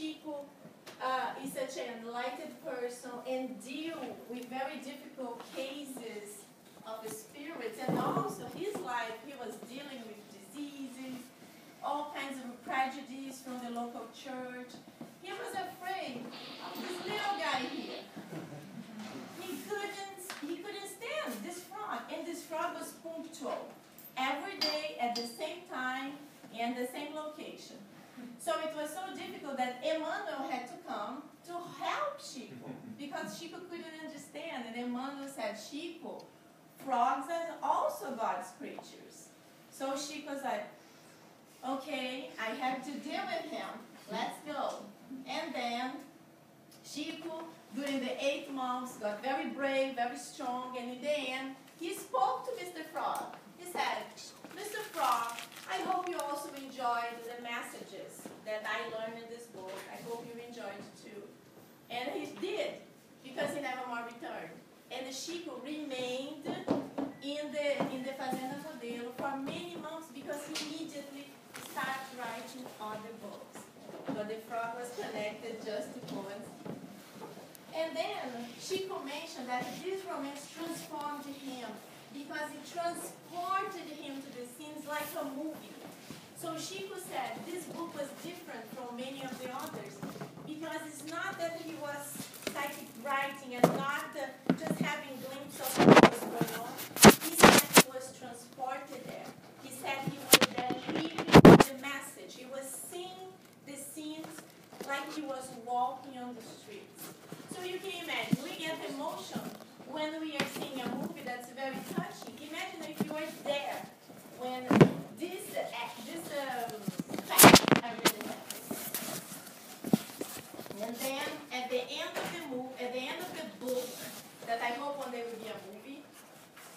Chico is such an enlightened person and deal with very difficult cases of the spirits, and also his life, he was dealing with diseases, all kinds of prejudice from the local church. He was afraid of this little guy here. He couldn't stand this frog, and this frog was punctual every day at the same time and the same location. So it was so difficult that Emmanuel had to come to help Chico because Chico couldn't understand. And Emmanuel said, Chico, frogs are also God's creatures. So Chico's like, okay, I have to deal with him. Let's go. And then Chico, during the 8 months, got very brave, very strong, and in the end, he spoke to Mr. Frog. He said, Mr. Frog, I hope you also enjoyed the messages that I learned in this book. I hope you enjoyed it too. And he did, because he never more returned. And Chico remained in the Fazenda Modelo for many months because he immediately started writing other books. But the frog was connected just to poems. And then Chico mentioned that this romance transformed him because it transported him to the scenes like a movie. So Chico said this book was different from many of the others because it's not that he was psychic writing and not just having glimpses of what was going on. He said he was transported there. He said he was there living the message. He was seeing the scenes like he was walking on the streets. So you can imagine, we get emotion when we are seeing a movie that's very touching. Imagine if you were there when this fact are really happening. And then at the end of the movie, at the end of the book, that I hope one day will be a movie,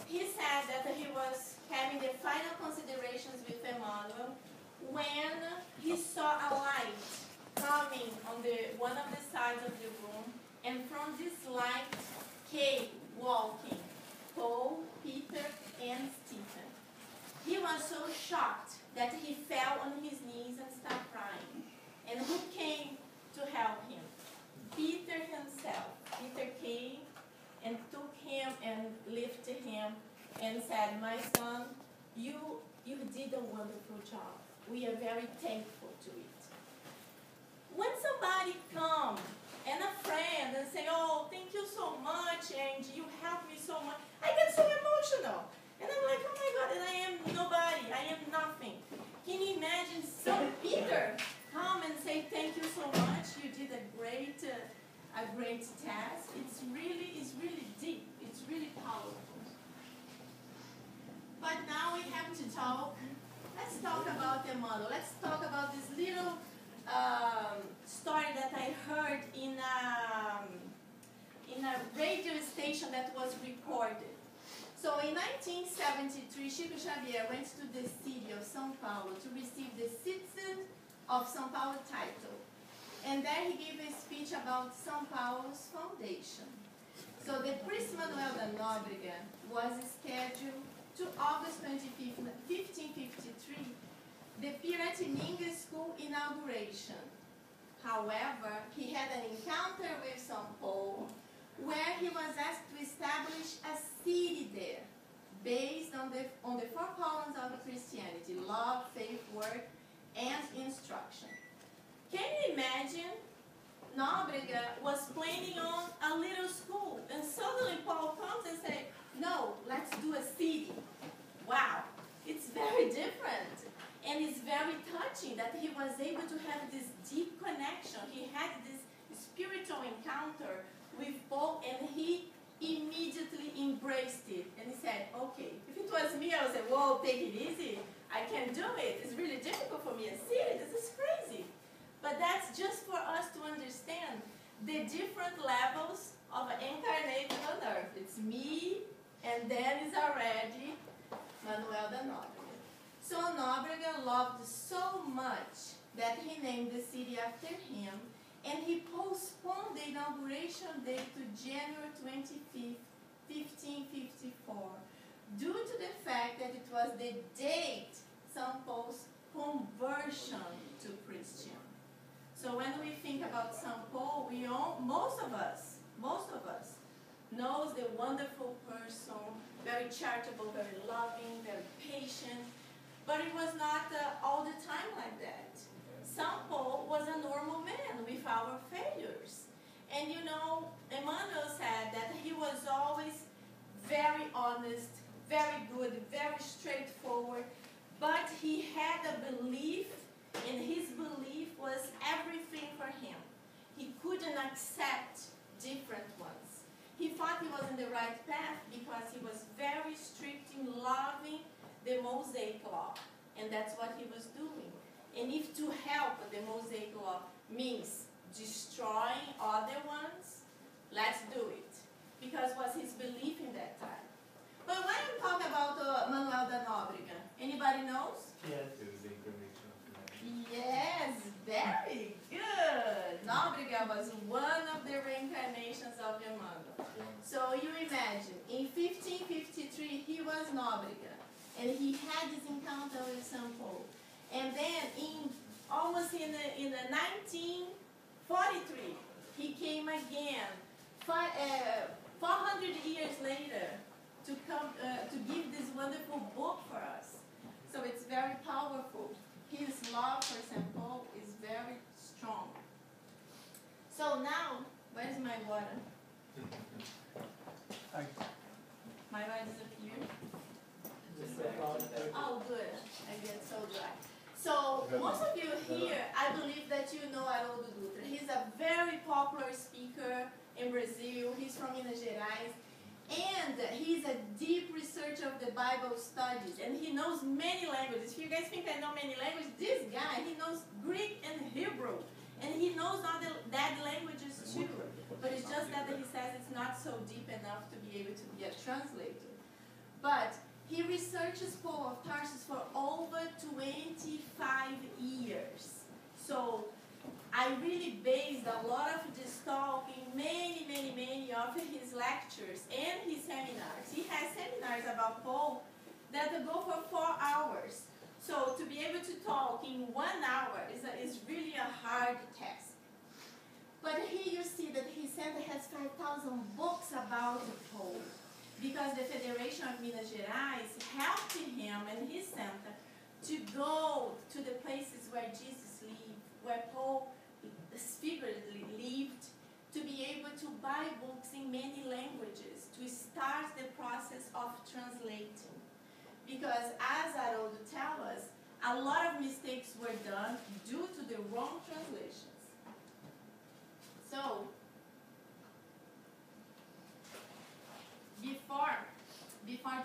he said that he was having the final considerations with Emmanuel when he saw a light coming on one of the sides of the room, and from this light came walking Paul, Peter, and Stephen. He was so shocked that he fell on his knees and started crying. And who came to help him? Peter himself. Peter came and took him and lifted him and said, my son, you did a wonderful job. We are very thankful to it. When somebody comes, and a friend, and say, oh, thank you so much, Angie, you helped me so much, I get so emotional. And I'm like, oh my God, and I am nobody, I am nothing. Can you imagine some Peter come and say, thank you so much, you did a great task. It's really deep, it's really powerful. But now we have to talk, let's talk about Emmanuel. Let's talk about this little story that I heard in a radio station that was recorded. So in 1973, Chico Xavier went to the city of São Paulo to receive the Citizen of São Paulo title. And there he gave a speech about São Paulo's foundation. So the Priest Manuel da Nóbrega was scheduled to August 25th, 1553, the Piratininga School inauguration. However, he had an encounter with São Paulo where he was asked to establish a city there based on the 4 columns of Christianity: love, faith, work, and instruction. Can you imagine? Nóbrega was planning on a little school, and suddenly Paul comes and says, no, let's do a city. Wow, it's very different. And it's very touching that he was able to have this deep connection. He had this spiritual encounter with Paul, and he immediately embraced it. And he said, okay, if it was me, I would say, whoa, take it easy. I can do it. It's really difficult for me. A city, this is crazy. But that's just for us to understand the different levels of incarnation on earth. It's me, and then it's already Manuel da Nóbrega. So Nóbrega loved so much that he named the city after him, and he postponed the inauguration date to January 25th, 1554, due to the fact that it was the date São Paulo's conversion to Christian. So when we think about St. Paul, most of us knows the wonderful person, very charitable, very loving, very patient, but it was not all the time like that. St. Paul was a normal man with our failures. And you know, Emmanuel said that he was always very honest, very good, very straightforward, but he had a belief, and his belief was everything for him. He couldn't accept different ones. He thought he was in the right path because he was very strict in loving the Mosaic law, and that's what he was doing. And if to help the Mosaic law means destroying other ones, let's do it, because it was his belief in that time. But when we talk about Manuel da Nóbrega, anybody knows? Yes. It was the incarnation of humanity. Yes, very good. Nóbrega was one of the reincarnations of Emmanuel. So you imagine, in 1553 he was Nóbrega, and he had this encounter with St. Paul. And then almost in the 1943, he came again, 400 years later, to come to give this wonderful book for us. So it's very powerful. His love for St. Paul is very strong. So now, where's my water? My water is up here. Oh, good. I get so dry. So most of you here, I believe that you know Haroldo Dutra. He's a very popular speaker in Brazil. He's from Minas Gerais. And he's a deep researcher of the Bible studies. And he knows many languages. If you guys think I know many languages, this guy, he knows Greek and Hebrew. And he knows other dead languages too. But it's just that he says it's not so deep enough to be able to be a translator. But he researches Paul of Tarsus for over 25 years. So I really based a lot of this talk in many of his lectures and his seminars. He has seminars about Paul that go for 4 hours. So to be able to talk in 1 hour is really a hard task. But here you see that his center has 5,000 books about Paul, because the Federation of Minas Gerais helped him and his center to go to the places where Jesus lived, where Paul figuratively lived, to be able to buy books in many languages, to start the process of translating. Because as Haroldo tells us, a lot of mistakes were done due to the wrong translations. So, before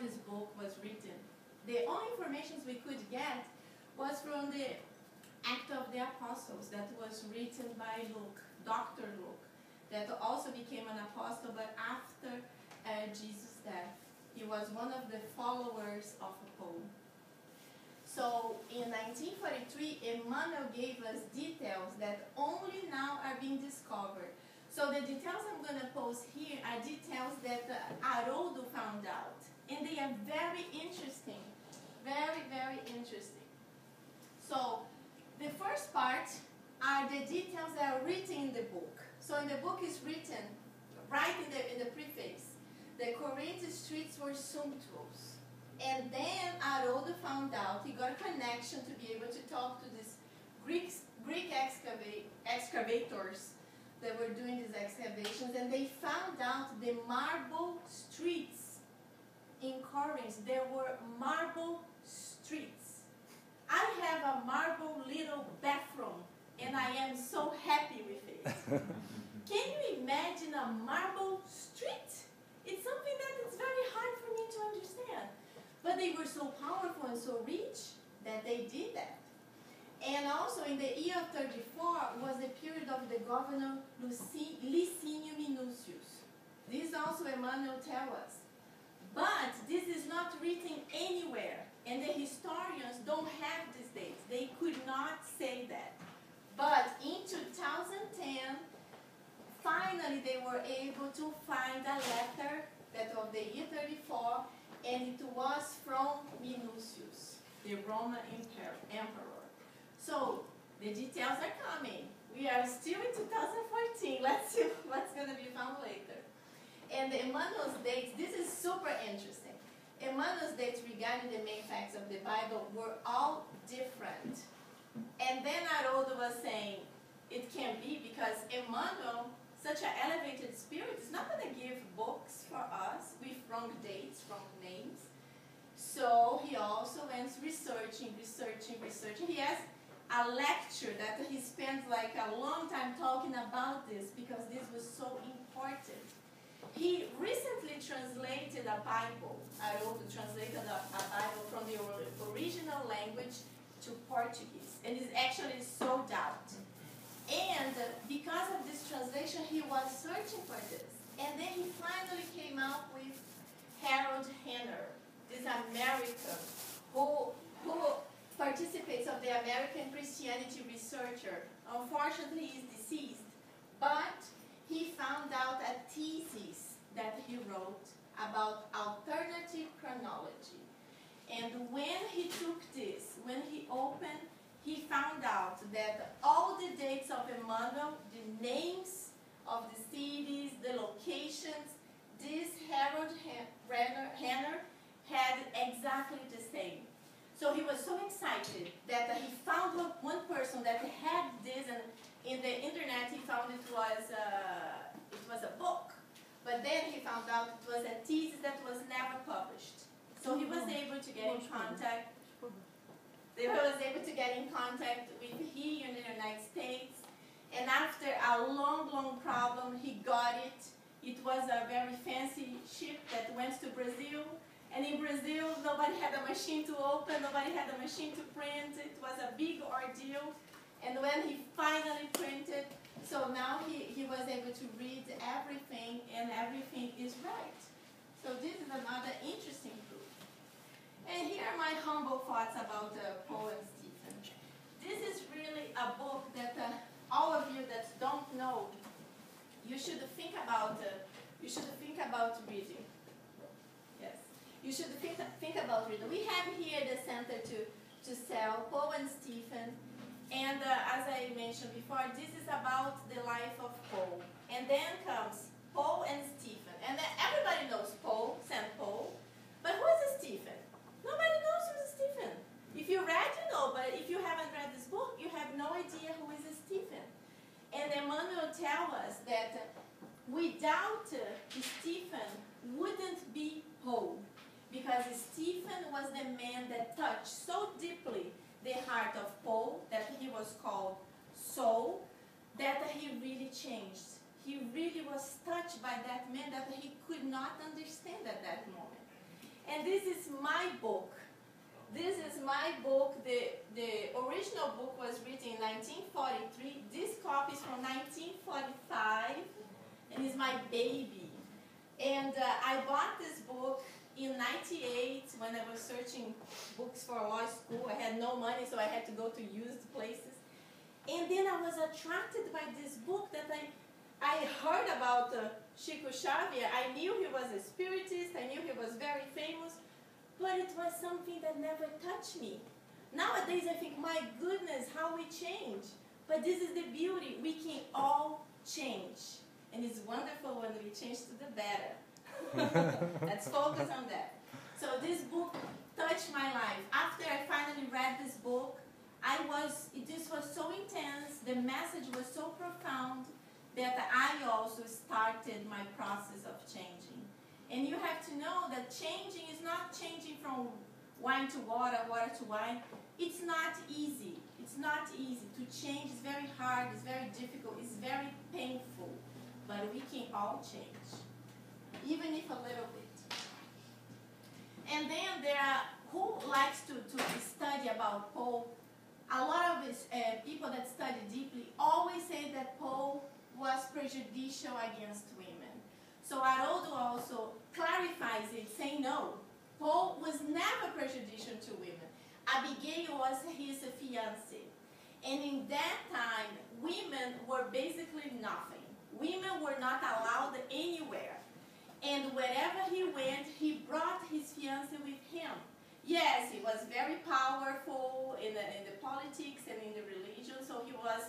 this book was written, the only information we could get was from the Act of the Apostles that was written by Luke, Dr. Luke, that also became an apostle, but after Jesus' death. He was one of the followers of Paul. So in 1943, Emmanuel gave us details that only now are being discovered. So the details I'm going to post here are details that Haroldo found out. And they are very interesting. Very, very interesting. So the first part are the details that are written in the book. So in the book is written, right in the preface, the Corinth streets were sumptuous. And then Haroldo found out, he got a connection to be able to talk to these Greek excavators that were doing these excavations, and they found out the marble streets in Corinth. There were marble streets. I have a marble little bathroom, and I am so happy with it. Can you imagine a marble street? It's something that is very hard for me to understand. But they were so powerful and so rich that they did that. And also in the year 34 was the period of the governor Licinius Minucius. This also Emmanuel tells us. But this is not written anywhere. And the historians don't have these dates. They could not say that. But in 2010, finally they were able to find a letter that of the year 34, and it was from Minucius, the Roman emperor. So the details are coming. We are still in 2014. Let's see what's going to be found later. And Emmanuel's dates, this is super interesting. Emmanuel's dates regarding the main facts of the Bible were all different. And then Haroldo was saying, it can be because Emmanuel, such an elevated spirit, is not going to give books for us with wrong dates, wrong names. So he also went researching. He has a lecture that he spent like a long time talking about this because this was so important. He recently translated a Bible. Haroldo translated a Bible from the original language to Portuguese, and it's actually sold out. And because of this translation, he was searching for this. And then he finally came out with Harold Henner, this American who participates of the American Christianity researcher. Unfortunately, he is deceased, but he found out a thesis that he wrote about alternative chronology. And when he took this, when he opened, he found out that all the dates of Emmanuel, the names of the cities, the locations, this Harold Henner had exactly the same. So he was so excited that he found one person that had this, and in the internet he found it was a book. But then he found out it was a thesis that was never published. So he was able to get in contact. They was able to get in contact with him in the United States. And after a long problem, he got it. It was a very fancy ship that went to Brazil. And in Brazil, nobody had a machine to open, nobody had a machine to print. It was a big ordeal. And when he finally printed, so now he was able to read everything, and everything is right. So this is another interesting proof. And here are my humble thoughts about Paul and Stephen. This is really a book that all of you that don't know, you should think about reading. Yes, you should think about reading. We have here the center to sell Paul and Stephen, and as I mentioned before, this is about the life of Paul. And then comes Paul and Stephen, and then everybody knows Paul, Saint Paul, but who is Stephen? Nobody knows who is Stephen. If you read, you know, but if you haven't read this book, you have no idea who is Stephen. And Emmanuel tells us that without Stephen wouldn't be Paul, because Stephen was the man that touched so deeply the heart of Paul that he was called Saul, that he really changed. He really was touched by that man that he could not understand at that moment. And this is my book. This is my book. The original book was written in 1943. This copy is from 1945, and it's my baby. And I bought this book in 98 when I was searching books for law school. I had no money, so I had to go to used places. And then I was attracted by this book that I heard about Chico Xavier. I knew he was a spiritist. I knew he was very famous. But it was something that never touched me. Nowadays I think, my goodness, how we change. But this is the beauty. We can all change. And it's wonderful when we change to the better. Let's focus on that. So this book touched my life. After I finally read this book, this was so intense, the message was so profound, that I also started my process of changing. And you have to know that changing is not changing from wine to water, water to wine. It's not easy. It's not easy. To change is very hard, it's very difficult, it's very painful. But we can all change, even if a little bit. And then there are, who likes to study about Paul? A lot of people that study deeply always say that Paul was prejudicial against women. So Haroldo also clarifies it, saying no, Paul was never prejudicial to women. Abigail was his fiancée. And in that time, women were basically nothing. Women were not allowed anywhere. And wherever he went, he brought his fiancée with him. Yes, he was very powerful in the politics and in the religion, so he was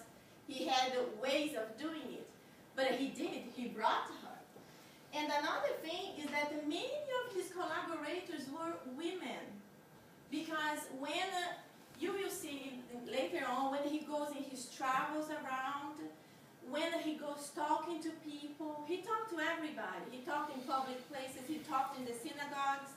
He had ways of doing it. But he did. He brought her. And another thing is that many of his collaborators were women. Because when you will see later on, when he goes in his travels around, when he goes talking to people, he talked to everybody. He talked in public places. He talked in the synagogues.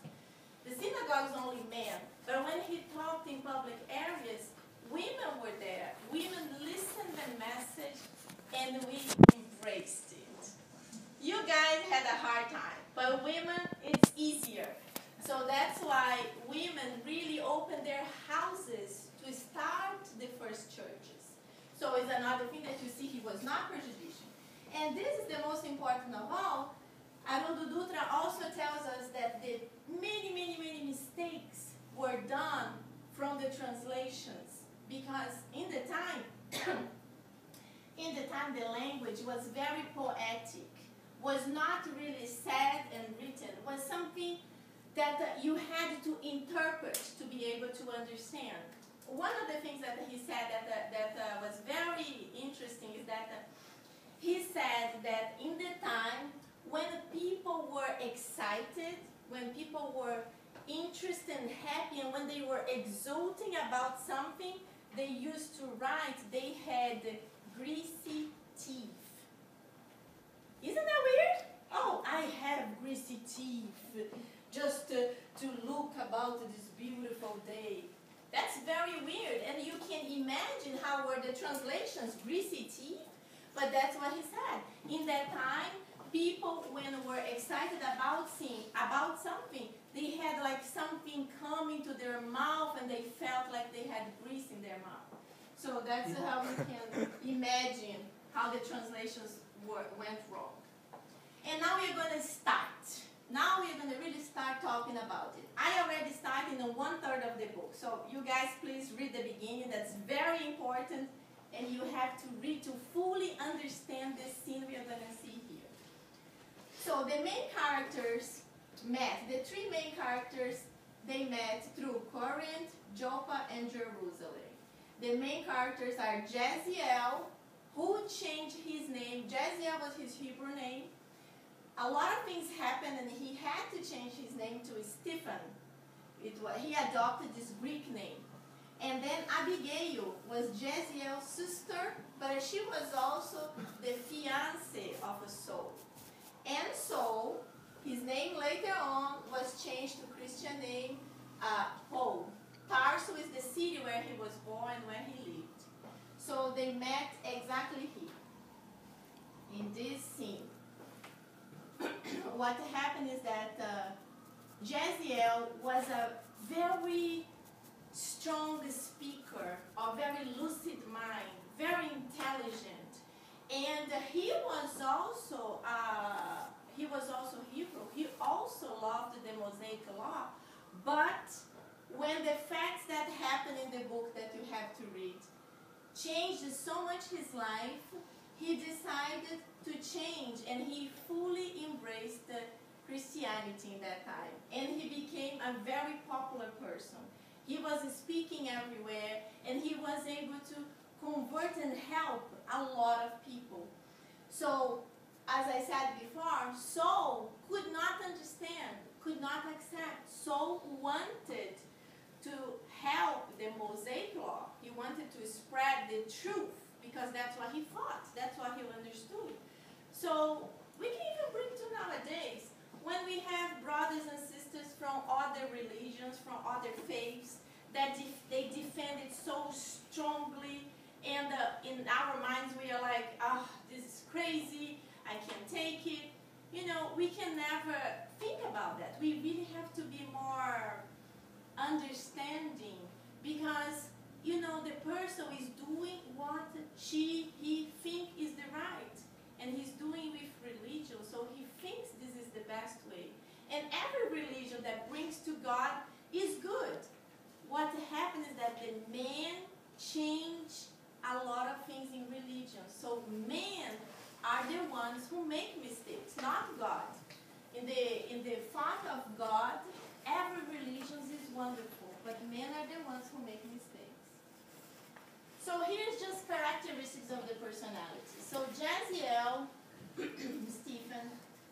The synagogues only men. But when he talked in public areas, women were there. Women listened to the message, and we embraced it. You guys had a hard time, but women, it's easier. So that's why women really opened their houses to start the first churches. So it's another thing that you see, he was not prejudicial. And this is the most important of all. Haroldo Dutra also tells us that the many mistakes were done from the translations, because in the time the language was very poetic, was not really said and written, was something that you had to interpret to be able to understand. One of the things that he said that was very interesting is that he said that in the time when people were excited, when people were interested and happy, and when they were exulting about something, they used to write, they had greasy teeth. Isn't that weird? Oh, I have greasy teeth, just to look about this beautiful day. That's very weird, and you can imagine how were the translations, greasy teeth, but that's what he said. In that time, people, when were excited about something, they had like something coming to their mouth, and they felt like they had grease in their mouth. So that's how we can imagine how the translations went wrong. And now we're going to start. Now we're going to really start talking about it. I already started in 1/3 of the book. So you guys please read the beginning. That's very important. And you have to read to fully understand this scene we are going to see here. So the main characters met. The three main characters, they met through Corinth, Joppa, and Jerusalem. The main characters are Jaziel, who changed his name. Jaziel was his Hebrew name. A lot of things happened, and he had to change his name to Stephen. He adopted this Greek name. And then Abigail was Jaziel's sister, but she was also the fiancée of Saul. And Saul, his name later on was changed to Christian name Paul. Tarso is the city where he was born, where he lived. So they met exactly here, in this scene. What happened is that Jaziel was a very strong speaker, a very lucid mind, very intelligent, and he was also Hebrew. He also loved the Mosaic law, but when the facts that happened in the book that you have to read changed so much his life, he decided to change, and he fully embraced Christianity in that time. And he became a very popular person. He was speaking everywhere, and he was able to convert and help a lot of people. So, as I said before, Saul could not understand, could not accept. Saul wanted to help the Mosaic law. He wanted to spread the truth, because that's what he thought, that's what he understood. So we can even bring to nowadays, when we have brothers and sisters from other religions, from other faiths, that they defend it so strongly, and in our minds we are like, this is crazy, I can't take it. You know, we can never think about that. We really have to be more understanding, because you know, the person is doing what he think is the right, and he's doing with religion, so he thinks this is the best way. And every religion that brings to God is good. What happened is that the man changed a lot of things in religion. So men are the ones who make mistakes, not God. In the thought of God, every religion is wonderful, but men are the ones who make mistakes. So here's just characteristics of the personality. So Jaziel Stephen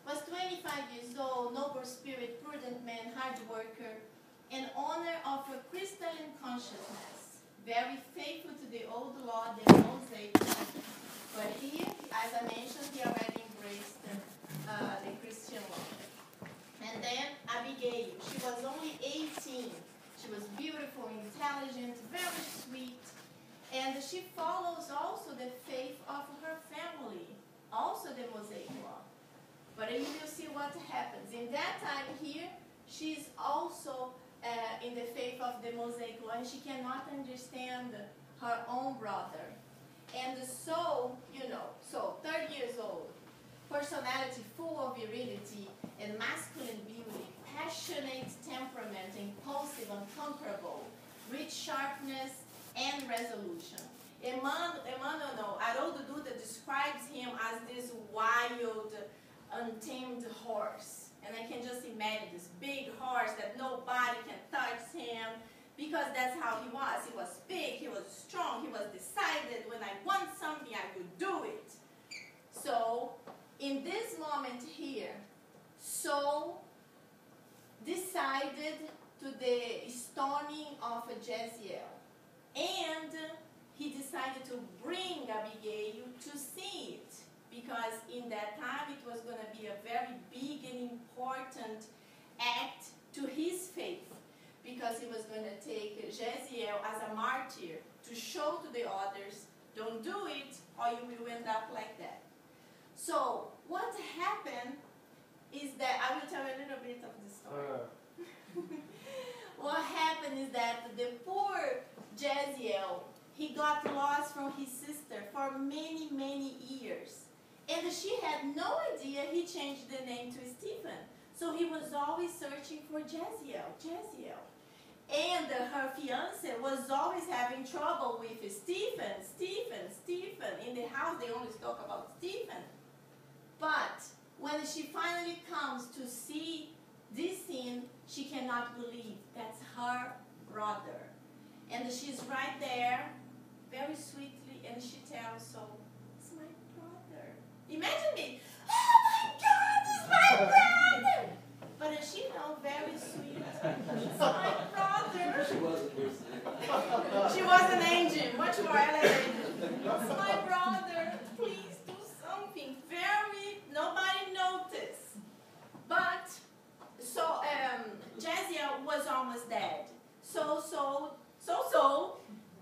was 25 years old, noble spirit, prudent man, hard worker, an owner of a crystalline consciousness, very faithful to the old law, the Mosaic. But here, as I mentioned, he already embraced the Christian law. And then Abigail, she was only 18. She was beautiful, intelligent, very sweet. And she follows also the faith of her family, also the Mosaic law. But you will see what happens. In that time here, she's also in the faith of the Mosaic law, and she cannot understand her own brother. And so, so 30 years old, personality full of virility and masculine beauty, passionate temperament, impulsive, unconquerable, rich sharpness and resolution. Haroldo Dutra describes him as this wild, untamed horse. And I can just imagine this big horse that nobody can touch him, because that's how he was. He was big, he was strong, he was decided. When I want something, I will do it. So, in this moment here, Saul decided to the stoning of Jaziel. And he decided to bring Abigail to see it, because in that time it was going to be a very big and important act to his faith, because he was going to take Jaziel as a martyr to show to the others, don't do it or you will end up like that. So what happened is that, I will tell you a little bit of the story. What happened is that the poor Jaziel, he got lost from his sister for many, many years. And she had no idea he changed the name to Stephen. So he was always searching for Jaziel. And her fiancé was always having trouble with Stephen. In the house, they always talk about Stephen. But when she finally comes to see this scene, she cannot believe that's her brother. And she's right there, very sweetly, and she tells Saul, it's my brother. Imagine me, oh my God, it's my brother! But she knows, very sweet, it's my brother. She wasn't listening. She was an angel, much more elevated. It's my brother, please do something. Nobody noticed. But, so, Jaziel was almost dead. So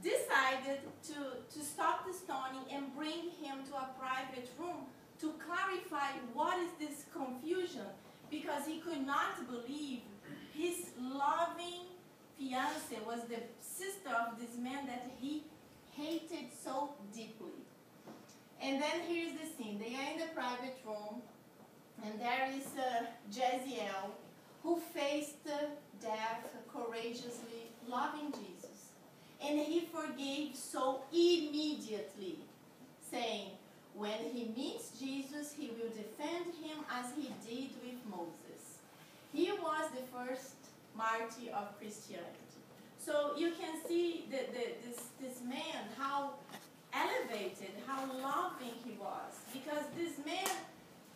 decided to stop the stoning and bring him to a private room to clarify what is this confusion, because he could not believe his loving fiancée was the sister of this man that he hated so deeply. And then here's the scene. They are in the private room, and there is Jaziel, who faced death courageously, loving Jesus. And he forgave Saul immediately, saying, when he meets Jesus, he will defend him as he did with Moses. He was the first martyr of Christianity. So you can see this man, how elevated, how loving he was. Because this man,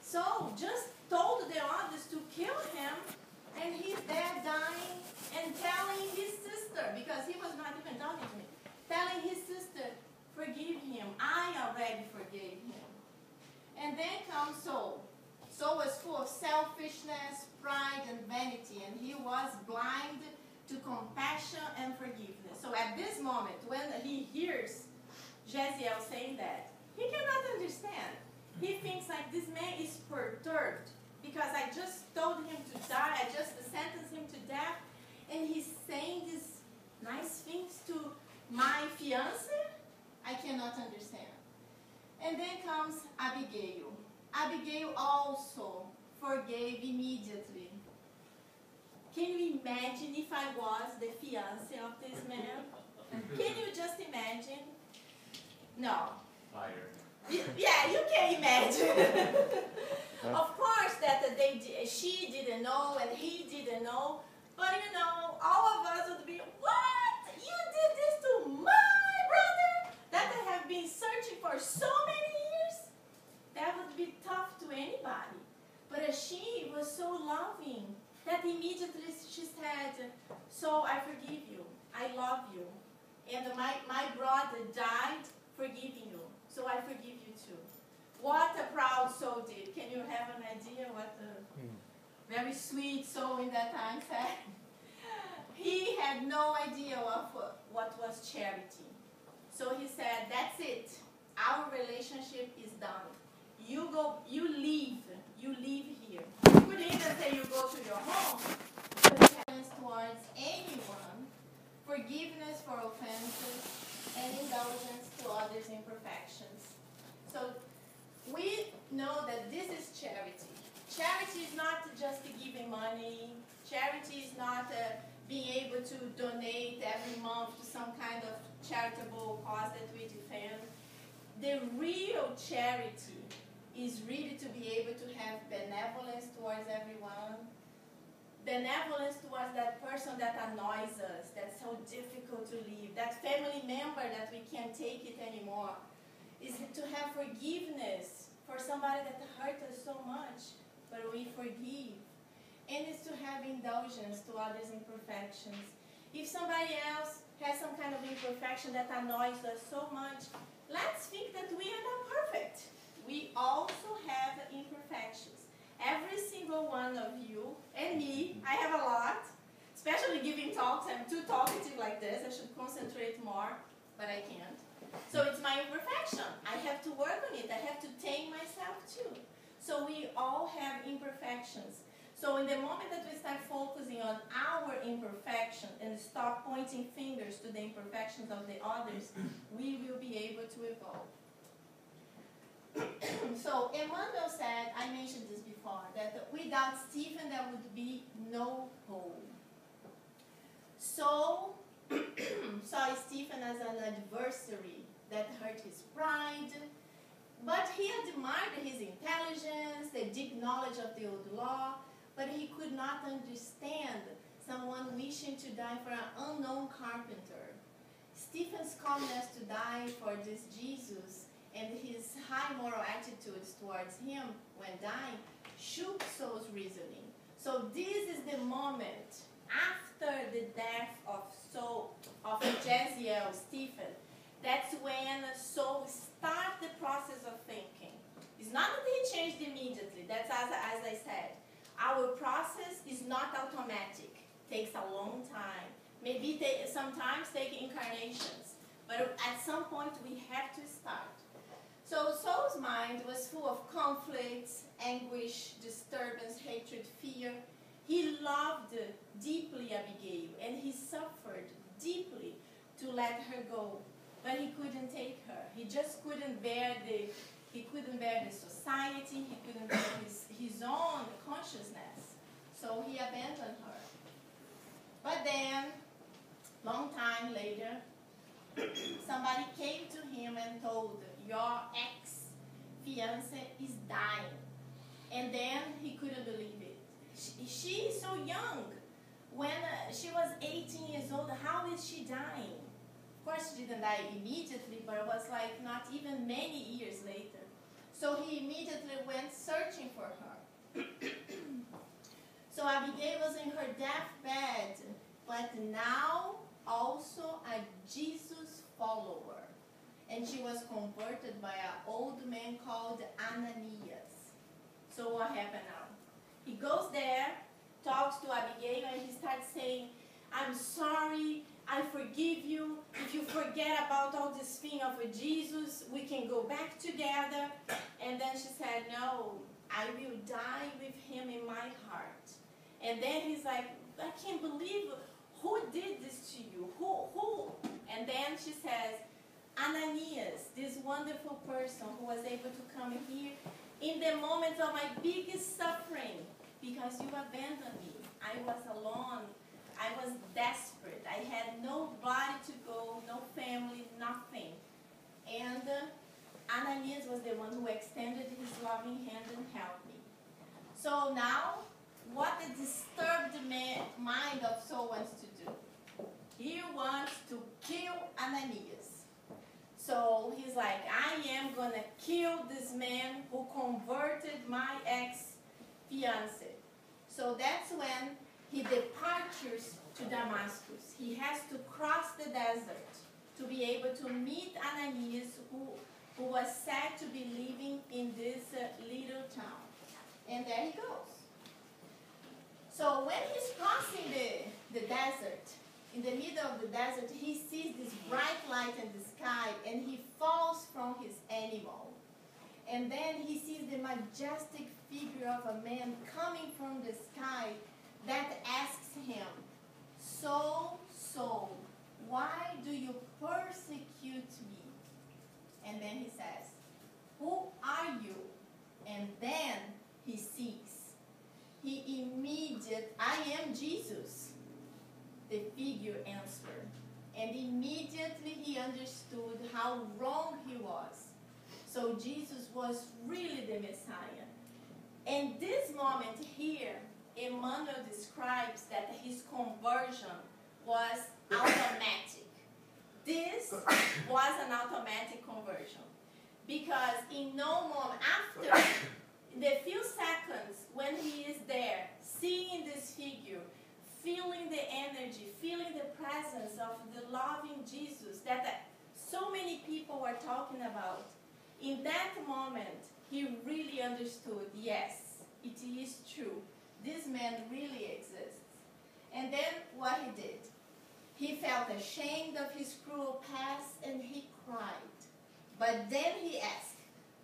Saul, just told the others to kill him, and he's there dying and telling his sister, because he was not even talking to me, telling his sister, forgive him, I already forgave him. And then comes Saul. Saul was full of selfishness, pride, and vanity, and he was blind to compassion and forgiveness. So at this moment, when he hears Jaziel saying that, he cannot understand. He thinks like, this man is perturbed, because I just told him to die, I just sentenced him to death, and he's saying these nice things to my fiancé? I cannot understand. And then comes Abigail. Abigail also forgave immediately. Can you imagine if I was the fiancé of this man? Can you just imagine? No. Fire. Yeah, you can imagine. Of course that she didn't know and he didn't know, but all of us would be, what? You did this to my brother? That But she was so loving that immediately she said, so I forgive you. I love you. And my brother died forgiving you. So I forgive you too. What a proud soul did. Can you have an idea what the very sweet soul in that time said? He had no idea of what was charity. So he said, that's it. Our relationship is done. You leave here. You could even say you go to your home, but kindness towards anyone, forgiveness for offenses, and indulgence to others' imperfections. So we know that this is charity. Charity is not just giving money. Charity is not being able to donate every month to some kind of charitable cause that we defend. The real charity is really to be able to have benevolence towards everyone, benevolence towards that person that annoys us, that's so difficult to leave, that family member that we can't take it anymore, is to have forgiveness for somebody that hurt us so much, but we forgive. And it's to have indulgence to others' imperfections. If somebody else has some kind of imperfection that annoys us so much, let's think that we are not perfect. We also have imperfections. Every single one of you, and me, I have a lot, especially giving talks. I'm too talkative like this. I should concentrate more, but I can't. So it's my imperfection. I have to work on it. I have to tame myself too. So we all have imperfections. So in the moment that we start focusing on our imperfection and stop pointing fingers to the imperfections of the others, we will be able to evolve. So Emmanuel said, I mentioned this before, that without Stephen there would be no hope. So saw Stephen as an adversary that hurt his pride, but he admired his intelligence, the deep knowledge of the old law, but he could not understand someone wishing to die for an unknown carpenter. Stephen's calmness to die for this Jesus and his high moral attitudes towards him when dying shook Saul's reasoning. So this is the moment after the death of Jeziel, Stephen. That's when Saul starts the process of thinking. It's not that he changed immediately. That's as I said. Our process is not automatic. It takes a long time. Maybe sometimes take incarnations. But at some point we have to start. So Saul's mind was full of conflicts, anguish, disturbance, hatred, fear. He loved deeply Abigail, and he suffered deeply to let her go. But he couldn't take her. He just couldn't bear the society. He couldn't bear his own consciousness. So he abandoned her. But then, long time later, somebody came to him and told, your ex-fiancé is dying. And then he couldn't believe it. She is so young. When she was 18 years old, how is she dying? Of course, she didn't die immediately, but it was like not even many years later. So he immediately went searching for her. So Abigail was in her deathbed, but now also a Jesus follower. And she was converted by an old man called Ananias. So what happened now? He goes there, talks to Abigail, and he starts saying, I'm sorry, I forgive you. If you forget about all this thing of Jesus, we can go back together. And then she said, no, I will die with him in my heart. And then he's like, I can't believe, who did this to you? Who? And then she says, Ananias, this wonderful person who was able to come here in the moment of my biggest suffering, because you abandoned me. I was alone. I was desperate. I had nobody to go, no family, nothing. And Ananias was the one who extended his loving hand and helped me. So now, what the disturbed mind of Saul wants to do? He wants to kill Ananias. So he's like, I am going to kill this man who converted my ex fiancé. So that's when he departures to Damascus. He has to cross the desert to be able to meet Ananias, who was said to be living in this little town. And there he goes. So when he's crossing the desert, in the middle of the desert, he sees this bright light in the sky, and he falls from his animal. And then he sees the majestic figure of a man coming from the sky that asks him, "Soul, soul, why do you persecute me?" And then he says, "Who are you?" And then he sees. He immediately, "I am Jesus," the figure answered. And immediately he understood how wrong he was. So Jesus was really the Messiah. And this moment here, Emmanuel describes that his conversion was automatic. This was an automatic conversion. Because in no moment, after the few seconds when he is there, seeing this figure, feeling the energy, feeling the presence of the loving Jesus that so many people were talking about, in that moment, he really understood, yes, it is true. This man really exists. And then what he did, he felt ashamed of his cruel past and he cried. But then he asked,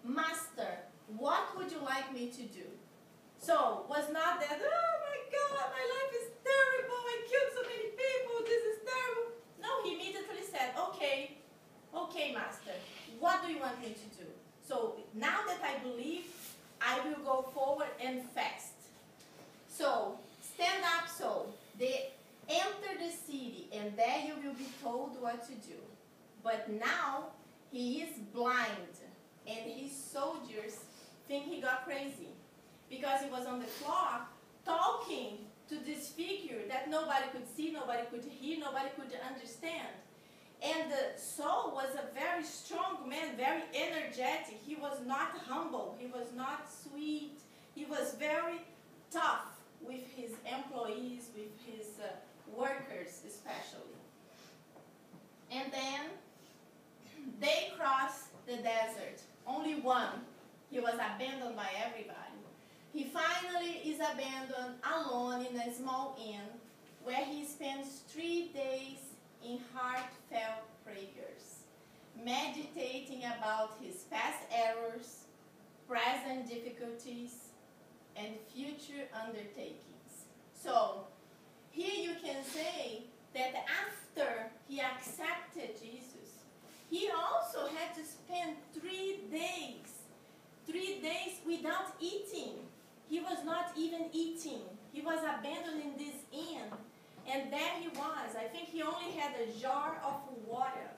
"Master, what would you like me to do?" So, was not that, "Oh my God, my life is terrible, I killed so many people, this is terrible." No, he immediately said, okay, Master, what do you want me to do? So, now that I believe, I will go forward and fast. So, stand up, soul. They enter the city, and there you will be told what to do. But now, he is blind, and his soldiers think he got crazy. Because he was on the floor talking to this figure that nobody could see, nobody could hear, nobody could understand. And Saul was a very strong man, very energetic. He was not humble. He was not sweet. He was very tough with his employees, with his workers especially. And then they crossed the desert. Only one. He was abandoned by everybody. He finally is abandoned alone in a small inn where he spends 3 days in heartfelt prayers, meditating about his past errors, present difficulties, and future undertakings. So, here you can say that after he accepted Jesus, he also had to spend 3 days. 3 days without eating. He was not even eating. He was abandoned in this inn. And there he was. I think he only had a jar of water.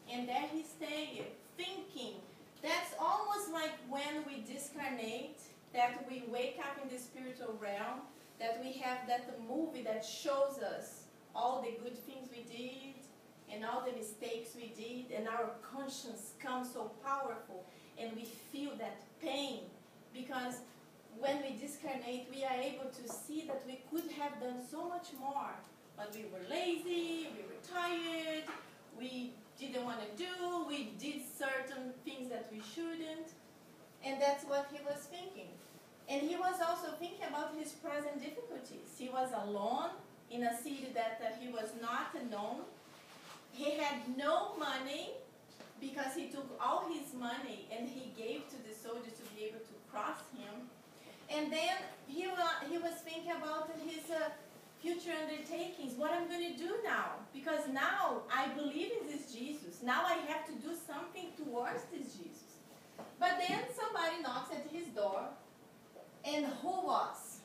And there he stayed, thinking. That's almost like when we discarnate, that we wake up in the spiritual realm, that we have that movie that shows us all the good things we did, and all the mistakes we did, and our conscience comes so powerful, and we feel that pain, because when we discarnate, we are able to see that we could have done so much more, but we were lazy, we were tired, we didn't want to do, we did certain things that we shouldn't, and that's what he was thinking. And he was also thinking about his present difficulties. He was alone in a city that he was not known. He had no money, because he took all his money and he gave to the soldiers to be able to cross him. And then he was thinking about his future undertakings. What I'm going to do now? Because now I believe in this Jesus. Now I have to do something towards this Jesus. But then somebody knocks at his door. And who was?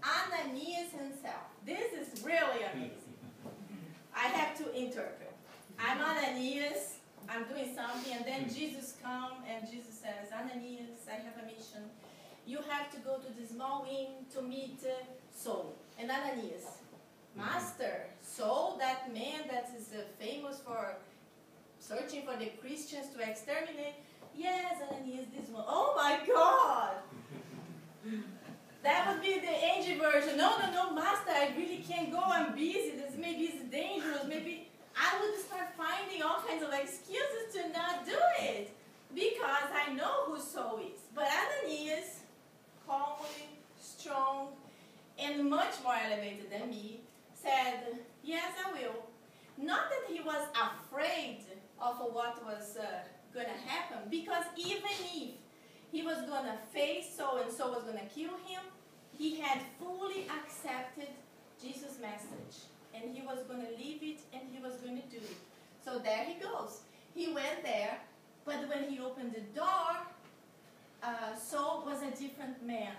Ananias himself. This is really amazing. I have to interpret. I'm Ananias. I'm doing something, and then Jesus comes, and Jesus says, "Ananias, I have a mission. You have to go to the small inn to meet Saul." And Ananias, "Master, Saul, that man that is famous for searching for the Christians to exterminate?" "Yes, Ananias, this one." "Oh my God!" That would be the Angie version. No, no, no, master, I really can't go. I'm busy. This maybe it's dangerous. Maybe I would start finding all kinds of excuses to not do it because I know who soul is. But Ananias, calmly, strong, and much more elevated than me, said, yes, I will. Not that he was afraid of what was going to happen, because even if he was going to face so-and-so was going to kill him, he had fully accepted Jesus' message. And he was going to leave it, and he was going to do it. So there he goes. He went there, but when he opened the door, Saul was a different man.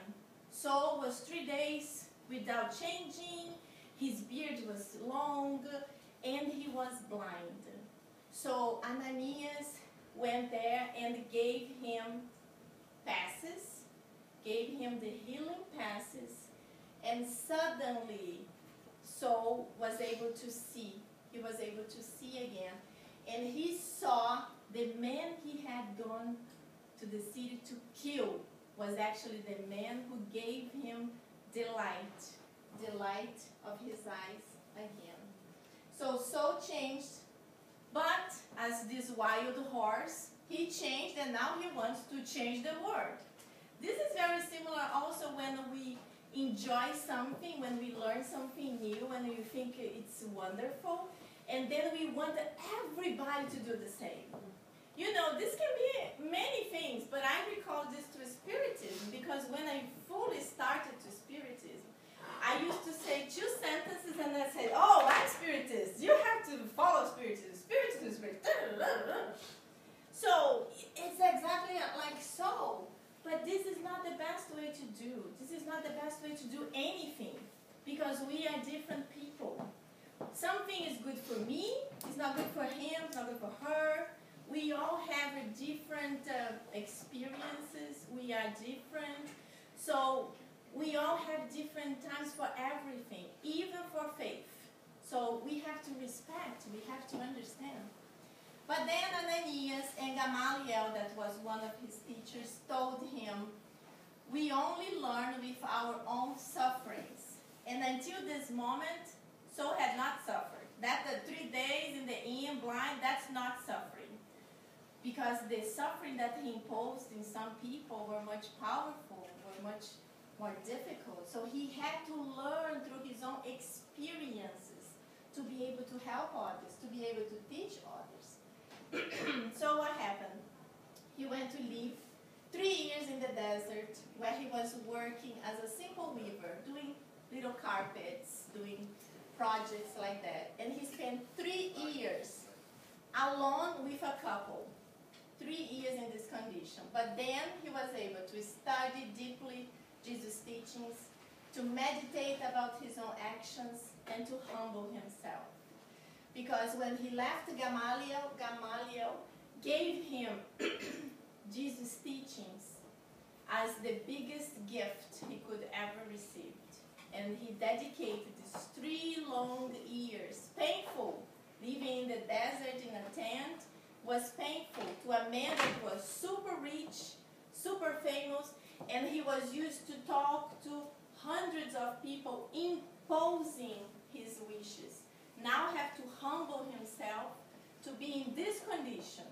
Saul was 3 days without changing, his beard was long, and he was blind. So Ananias went there and gave him passes, gave him the healing passes, and suddenly Saul was able to see. He was able to see again. And he saw the man he had gone to the city to kill was actually the man who gave him the light of his eyes again. So Saul changed, but as this wild horse, he changed, and now he wants to change the world. This is very similar also when we enjoy something, when we learn something new, when we think it's wonderful, and then we want everybody to do the same. You know, this can be many things, but I recall this to Spiritism, because when I fully started to Spiritism, I used to say 2 sentences and I said, oh, I'm Spiritist. You have to follow Spiritism. Spiritism is great. So it's exactly like so. But this is not the best way to do. This is not the best way to do anything, because we are different people. Something is good for me, it's not good for him, it's not good for her. We all have different experiences, we are different. So we all have different times for everything, even for faith. So we have to respect, we have to understand. But then Ananias and Gamaliel, that was one of his teachers, told him, we only learn with our own sufferings. And until this moment, Saul had not suffered. That the 3 days in the inn blind, that's not suffering. Because the suffering that he imposed in some people were much powerful, were much more difficult. So he had to learn through his own experiences to be able to help others, to be able to teach others. So what happened? He went to live 3 years in the desert, where he was working as a simple weaver, doing little carpets, doing projects like that. And he spent 3 years alone with a couple. 3 years in this condition. But then he was able to study deeply Jesus' teachings, to meditate about his own actions, and to humble himself. Because when he left Gamaliel, Gamaliel gave him Jesus' teachings as the biggest gift he could ever receive. And he dedicated these 3 long years, painful, living in the desert in a tent, was painful to a man that was super rich, super famous, and he was used to talk to hundreds of people, imposing his wishes. Now have to humble himself to be in this condition.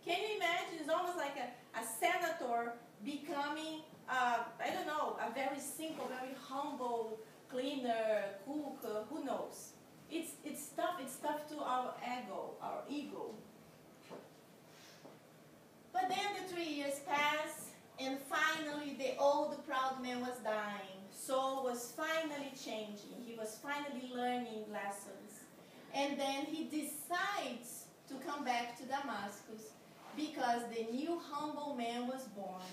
Can you imagine? It's almost like a senator becoming, I don't know, a very simple, very humble cleaner, cook, who knows? It's tough to our ego. But then the 3 years passed, and finally the old proud man was dying. Saul was finally changing. He was finally learning lessons. And then he decides to come back to Damascus because the new humble man was born.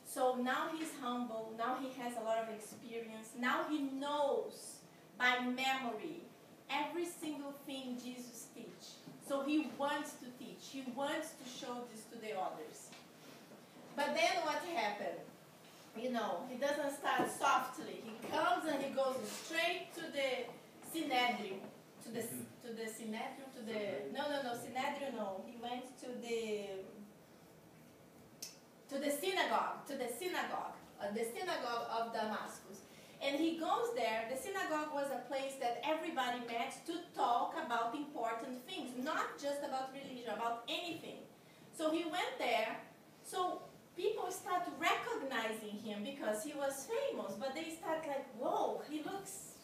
So now he's humble, now he has a lot of experience, now he knows by memory every single thing Jesus teach. So he wants to teach, he wants to show this to the others. But then what happened? You know, he doesn't start softly. He comes and he goes straight to the Synedrium. Synedrium no. He went to the synagogue of Damascus. And he goes there. The synagogue was a place that everybody met to talk about important things, not just about religion, about anything. So he went there. So people start recognizing him because he was famous, but they start like, whoa, he looks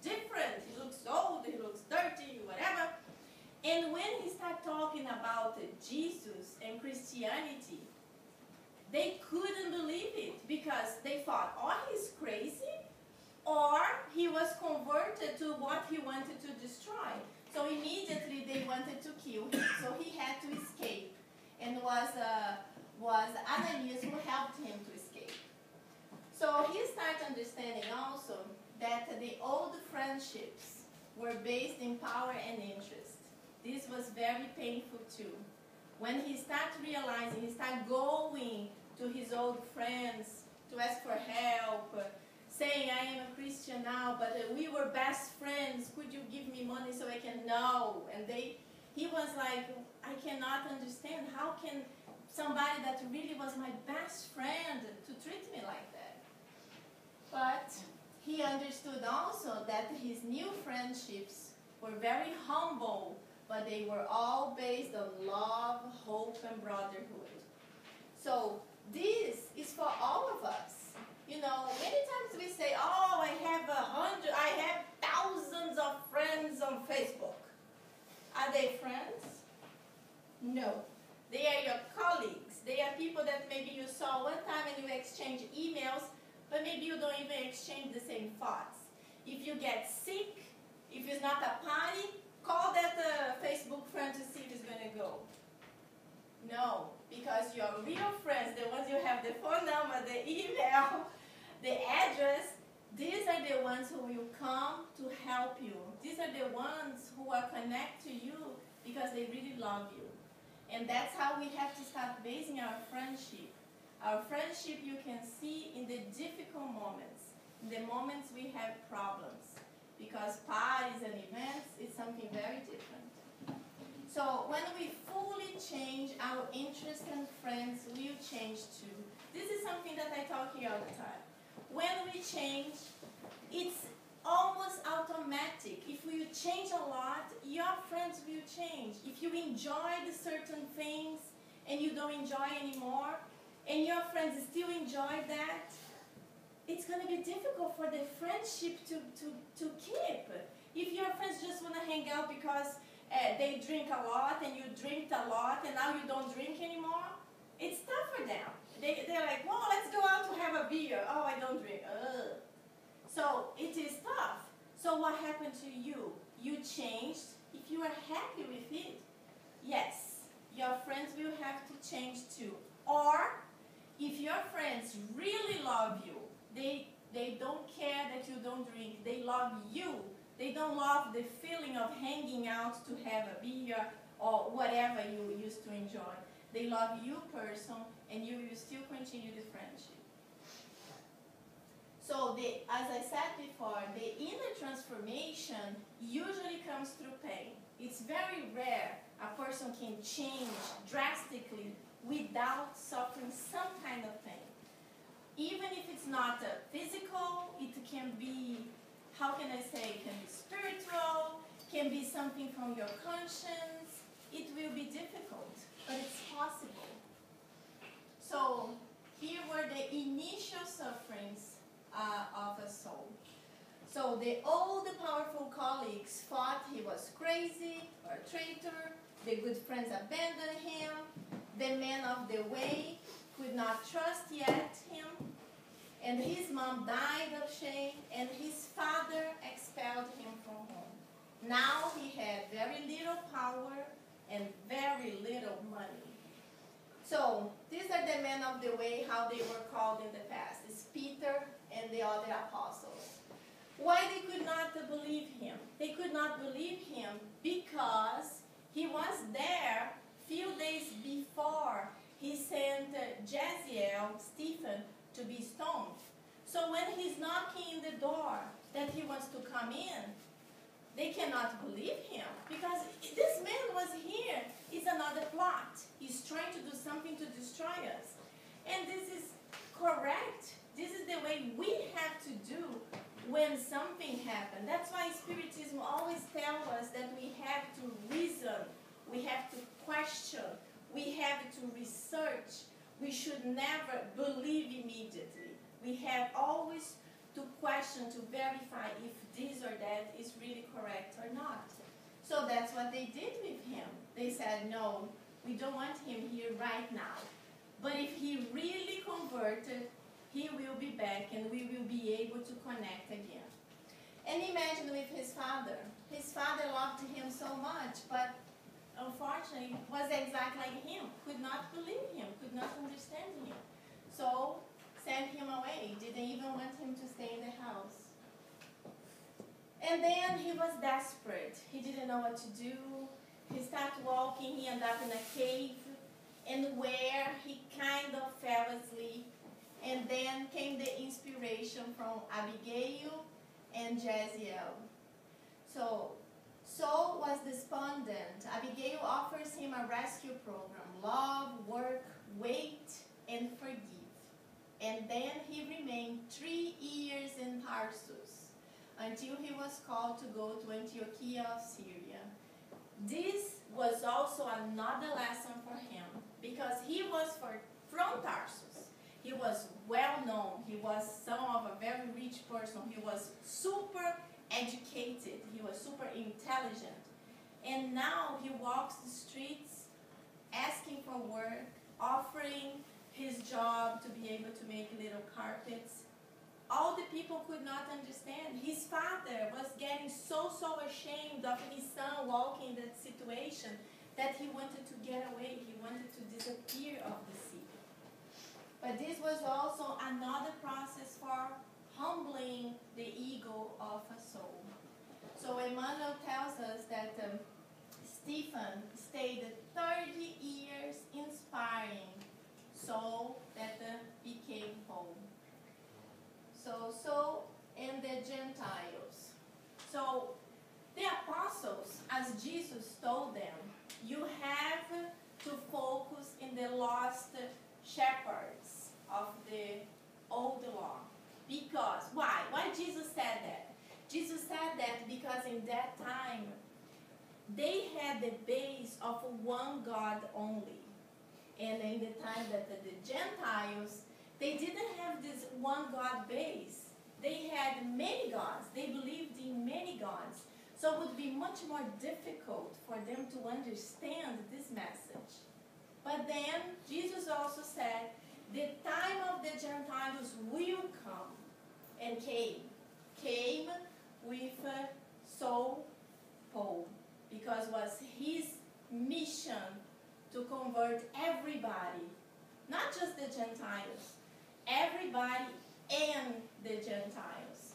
different, he looks old, he looks dirty, whatever. And when he started talking about Jesus and Christianity, they couldn't believe it because they thought, oh, he's crazy, or he was converted to what he wanted to destroy. So immediately they wanted to kill him. So he had to escape, and was Ananias who helped him to escape. So he started understanding also that the old friendships were based in power and interest. This was very painful too. When he started realizing, he started going to his old friends to ask for help, saying, I am a Christian now, but we were best friends. Could you give me money so I can know? And he was like, I cannot understand. How can somebody that really was my best friend to treat me like that? But he understood also that his new friendships were very humble, but they were all based on love, hope, and brotherhood. So this is for all of us. You know, many times we say, oh, I have thousands of friends on Facebook. Are they friends? No. They are your colleagues. They are people that maybe you saw one time and you exchange emails, but maybe you don't even exchange the same thoughts. If you get sick, if it's not a party, call that Facebook friend to see if he's going to go. No, because your real friends, the ones you have the phone number, the email, the address, these are the ones who will come to help you. These are the ones who are connected to you because they really love you. And that's how we have to start basing our friendship. Our friendship you can see in the difficult moments, in the moments we have problems. Because parties and events is something very different. So when we fully change, our interests and friends will change too. This is something that I talk here all the time. When we change, it's almost automatic. If we change a lot, your friends will change. If you enjoyed certain things and you don't enjoy anymore, and your friends still enjoy that, it's going to be difficult for the friendship to keep. If your friends just want to hang out because they drink a lot and you drink a lot and now you don't drink anymore, it's tough for them. They're like, well, let's go out to have a beer. Oh, I don't drink. Ugh. So it is tough. So what happened to you? You changed. If you are happy with it, yes, your friends will have to change too. Or if your friends really love you, they don't care that you don't drink. They love you. They don't love the feeling of hanging out to have a beer or whatever you used to enjoy. They love you person, and you will still continue the friendship. So as I said before, the inner transformation usually comes through pain. It's very rare a person can change drastically without suffering some kind of pain. Even if it's not physical, it can be, how can I say, it can be spiritual, can be something from your conscience. It will be difficult, but it's possible. So here were the initial sufferings of a soul. So the old powerful colleagues thought he was crazy or a traitor. The good friends abandoned him. The man of the way could not trust yet him. And his mom died of shame, and his father expelled him from home. Now he had very little power and very little money. So these are the men of the way, how they were called in the past. It's Peter and the other apostles. Why they could not believe him? They could not believe him because he was there few days before he sent Jaziel, Stephen, to be stoned. So when he's knocking in the door that he wants to come in, they cannot believe him because this man was here. It's another plot. He's trying to do something to destroy us. And this is correct. This is the way we have to do when something happened. That's why Spiritism always tells us that we have to reason, we have to question, we have to research. We should never believe immediately. We have always to question, to verify if this or that is really correct or not. So that's what they did with him. They said, no, we don't want him here right now. But if he really converted, he will be back and we will be able to connect again. And imagine with his father. His father loved him so much, but unfortunately was exactly like him, could not believe him, could not understand him. So sent him away, didn't even want him to stay in the house. And then he was desperate. He didn't know what to do. He started walking, he ended up in a cave, and where he kind of fell asleep. And then came the inspiration from Abigail and Jaziel. So Saul was despondent. Abigail offers him a rescue program: love, work, wait, and forgive. And then he remained 3 years in Tarsus until he was called to go to Antioch of Syria. This was also another lesson for him, because he was from Tarsus. He was well known. He was son of a very rich person. He was super educated. He was super intelligent. And now he walks the streets asking for work, offering his job to be able to make little carpets. All the people could not understand. His father was getting so ashamed of his son walking in that situation that he wanted to get away. He wanted to disappear of the city. But this was also another process for humbling the ego of a soul. So Emmanuel tells us that Stephen stayed 30 years inspiring soul that became whole. So and the Gentiles. So the apostles, as Jesus told them, you have to focus in the lost shepherds of the old law. Because, why? Why Jesus said that? Jesus said that because in that time, they had the base of one God only. And in the time that the Gentiles, they didn't have this one God base. They had many gods. They believed in many gods. So it would be much more difficult for them to understand this message. But then Jesus also said, the time of the Gentiles will come, and came with soul Paul, because it was his mission to convert everybody, not just the Gentiles, everybody and the Gentiles.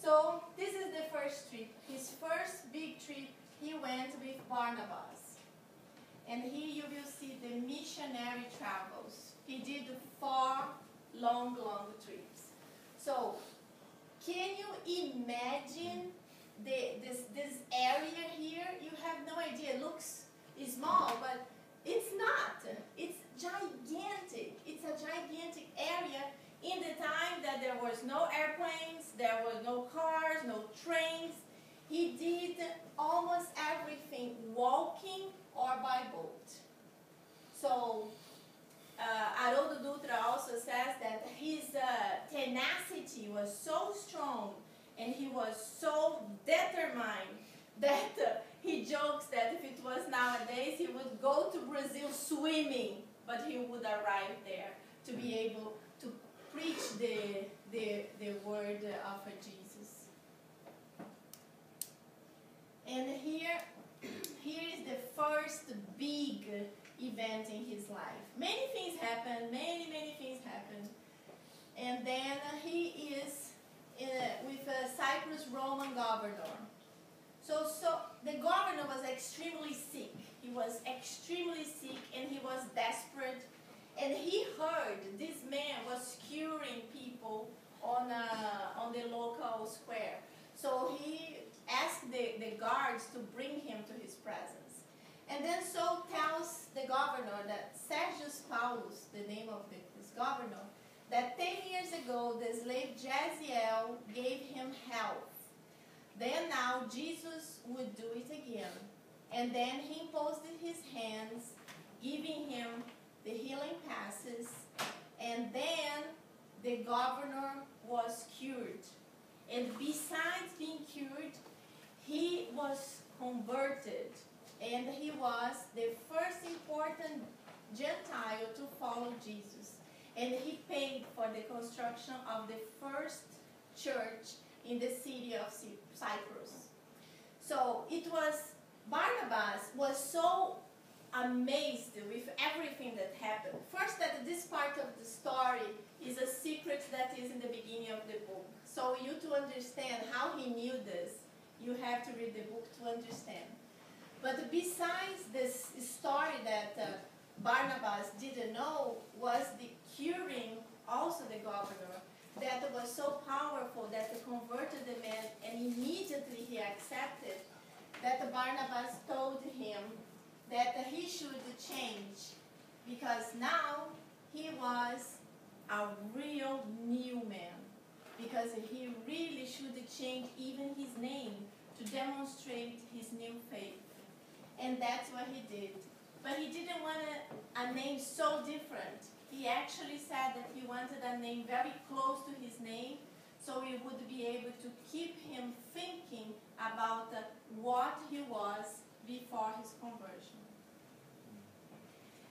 So this is the first trip. His first big trip, he went with Barnabas. And here you will see the missionary travels. He did 4 long trips. So can you imagine this area here? You have no idea. It looks small, but it's not. It's gigantic. It's a gigantic area in the time that there was no airplanes, there were no cars, no trains. He did almost everything walking or by boat. So Haroldo Dutra also says that his tenacity was so strong and he was so determined that he jokes that if it was nowadays, he would go to Brazil swimming, but he would arrive there to be able to preach the word of Jesus. And here is the first big event in his life. Many things happened, many things happened. And then he is with a Cyprus Roman governor. So the governor was extremely sick. He was extremely sick and he was desperate. And he heard this man was curing people on the local square. So he asked the guards to bring him to his presence. And then Saul tells the governor that Sergius Paulus, the name of this governor, that 10 years ago the slave Jaziel gave him health. Then now Jesus would do it again. And then he imposed his hands, giving him the healing passes. And then the governor was cured. And besides being cured, he was converted. And he was the first important Gentile to follow Jesus. And he paid for the construction of the first church in the city of Cyprus. So it was, Barnabas was so amazed with everything that happened. First, that this part of the story is a secret that is in the beginning of the book. So you to understand how he knew this, you have to read the book to understand. But besides this story that Barnabas didn't know, was the curing also the governor, that was so powerful that converted the man, and immediately he accepted, that Barnabas told him that he should change, because now he was a real new man, because he really should change even his name to demonstrate his new faith. And that's what he did. But he didn't want a name so different. He actually said that he wanted a name very close to his name, so we would be able to keep him thinking about what he was before his conversion.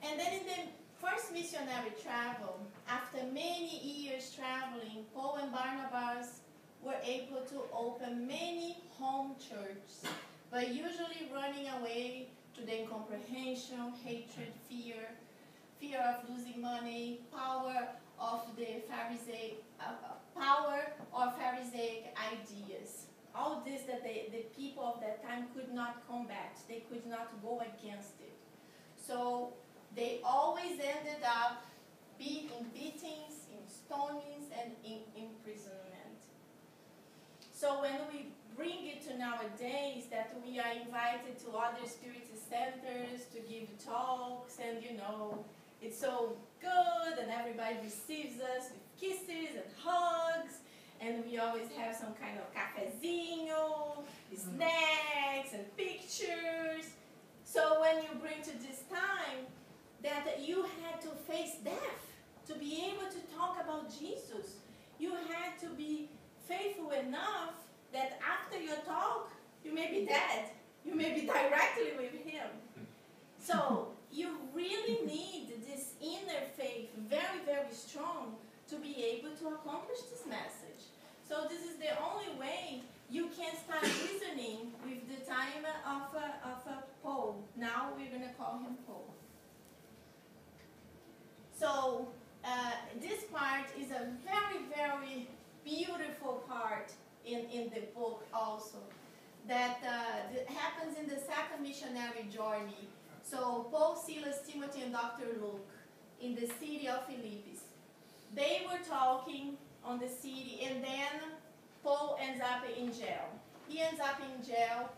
And then in the first missionary travel, after many years traveling, Paul and Barnabas were able to open many home churches, but usually running away to the incomprehension, hatred, fear of losing money, power of the Pharisaic, Pharisaic ideas. All this that the people of that time could not combat. They could not go against it. So they always ended up in beatings, in stonings, and in imprisonment. So when we bring it to nowadays, that we are invited to other Spiritist centers to give talks, and it's so good, and everybody receives us with kisses and hugs, and we always have some kind of cafezinho, snacks and pictures. So when you bring to this time that you had to face death to be able to talk about Jesus, you had to be faithful enough that after your talk, you may be dead. You may be directly with him. So you really need this inner faith, very, very strong, to be able to accomplish this message. So this is the only way you can start reasoning with the time of Paul. Now we're going to call him Paul. So this part is a very, very beautiful part in the book also, that happens in the second missionary journey. So Paul, Silas, Timothy, and Dr. Luke in the city of Philippi. They were talking on the city, and then Paul ends up in jail. He ends up in jail,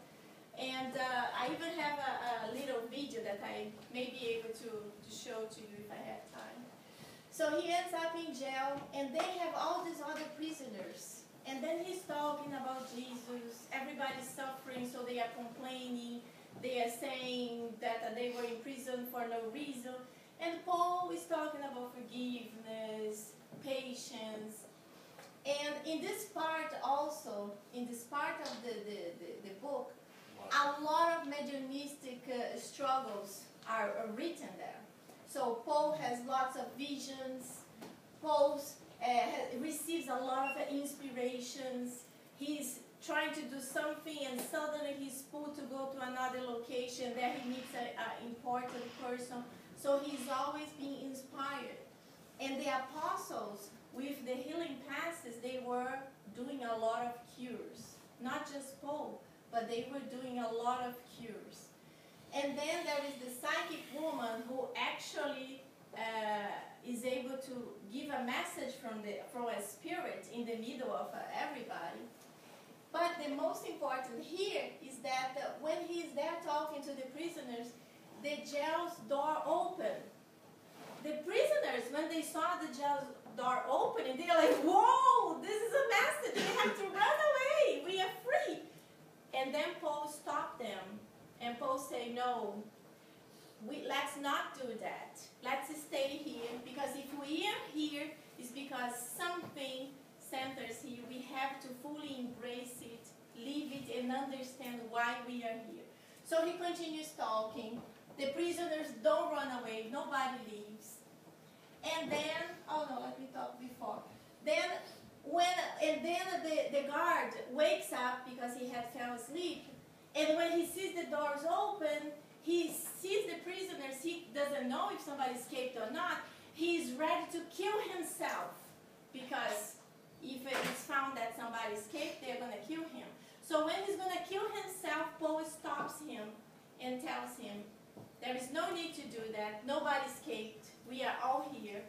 and I even have a little video that I may be able to show to you if I have time. So he ends up in jail, and they have all these other prisoners. And then he's talking about Jesus. Everybody's suffering, so they are complaining. They are saying that they were in prison for no reason. And Paul is talking about forgiveness, patience. And in this part also, in this part of the book, a lot of mediumistic struggles are written there. So Paul has lots of visions. Paul receives a lot of inspirations. He's trying to do something, and suddenly he's pulled to go to another location. There he meets an important person. So he's always being inspired. And the apostles, with the healing passes, they were doing a lot of cures. Not just Paul, but they were doing a lot of cures. And then there is the psychic woman who actually is able to give a message from a spirit in the middle of everybody. But the most important here is that when he's there talking to the prisoners, the jail's door opened. The prisoners, when they saw the jail's door open, and they're like, whoa, this is a message. We have to run away. We are free. And then Paul stopped them. And Paul said, no, let's not do that. Let's stay here. Because if we are here, it's because something sent us here. We have to fully embrace it, live it, and understand why we are here. So he continues talking. The prisoners don't run away. Nobody leaves. And then, oh no, let me talk before. Then, the guard wakes up because he had fell asleep. And when he sees the doors open, he sees the prisoners. He doesn't know if somebody escaped or not. He's ready to kill himself because if it's found that somebody escaped, they're going to kill him. So when he's going to kill himself, Paul stops him and tells him, there is no need to do that. Nobody escaped. We are all here.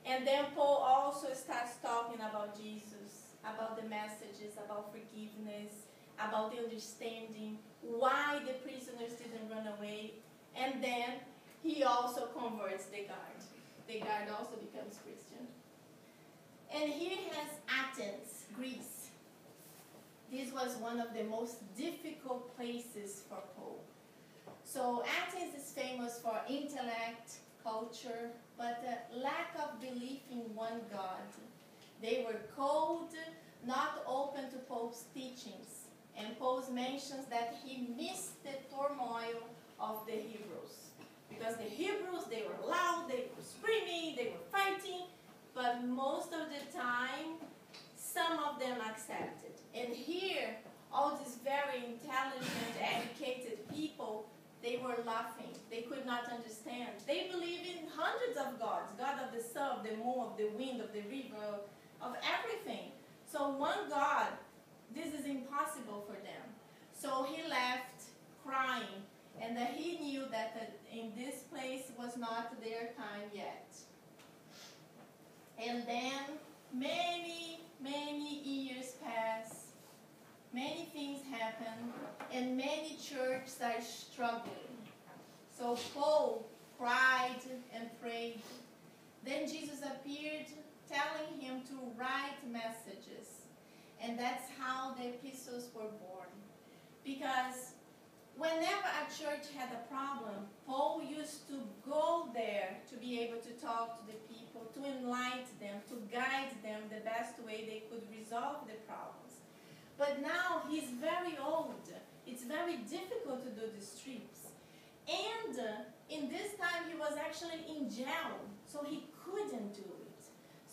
And then Paul also starts talking about Jesus, about the messages, about forgiveness, about the understanding, why the prisoners didn't run away. And then he also converts the guard. The guard also becomes Christian. And here he has Athens, Greece. This was one of the most difficult places for Paul. So Athens is famous for intellect, culture, but lack of belief in one God. They were cold, not open to Paul's teachings. And Paul mentions that he missed the turmoil of the Hebrews. Because the Hebrews, they were loud, they were screaming, they were fighting, but most of the time, some of them accepted. And here, all these very intelligent, educated people, they were laughing. They could not understand. They believe in hundreds of gods. God of the sun, of the moon, of the wind, of the river, of everything. So one God, this is impossible for them. So he left crying. And he knew that in this place was not their time yet. And then many, many years pass. Many things happen, and many churches are struggling. So Paul cried and prayed. Then Jesus appeared, telling him to write messages. And that's how the epistles were born. Because whenever a church had a problem, Paul used to go there to be able to talk to the people, to enlighten them, to guide them the best way they could resolve the problems. But now he's very old. It's very difficult to do these trips. And in this time he was actually in jail, so he couldn't do it.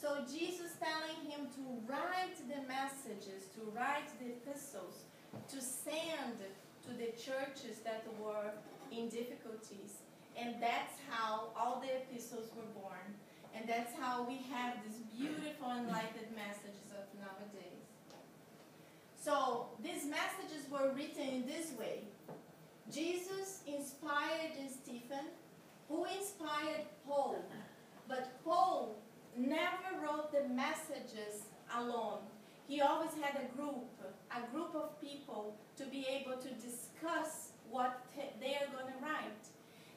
So Jesus telling him to write the messages, to write the epistles, to send to the churches that were in difficulties. And that's how all the epistles were born. And that's how we have these beautiful enlightened messages of nowadays. So these messages were written in this way. Jesus inspired Stephen, who inspired Paul. But Paul never wrote the messages alone. He always had a group of people to be able to discuss what they are going to write.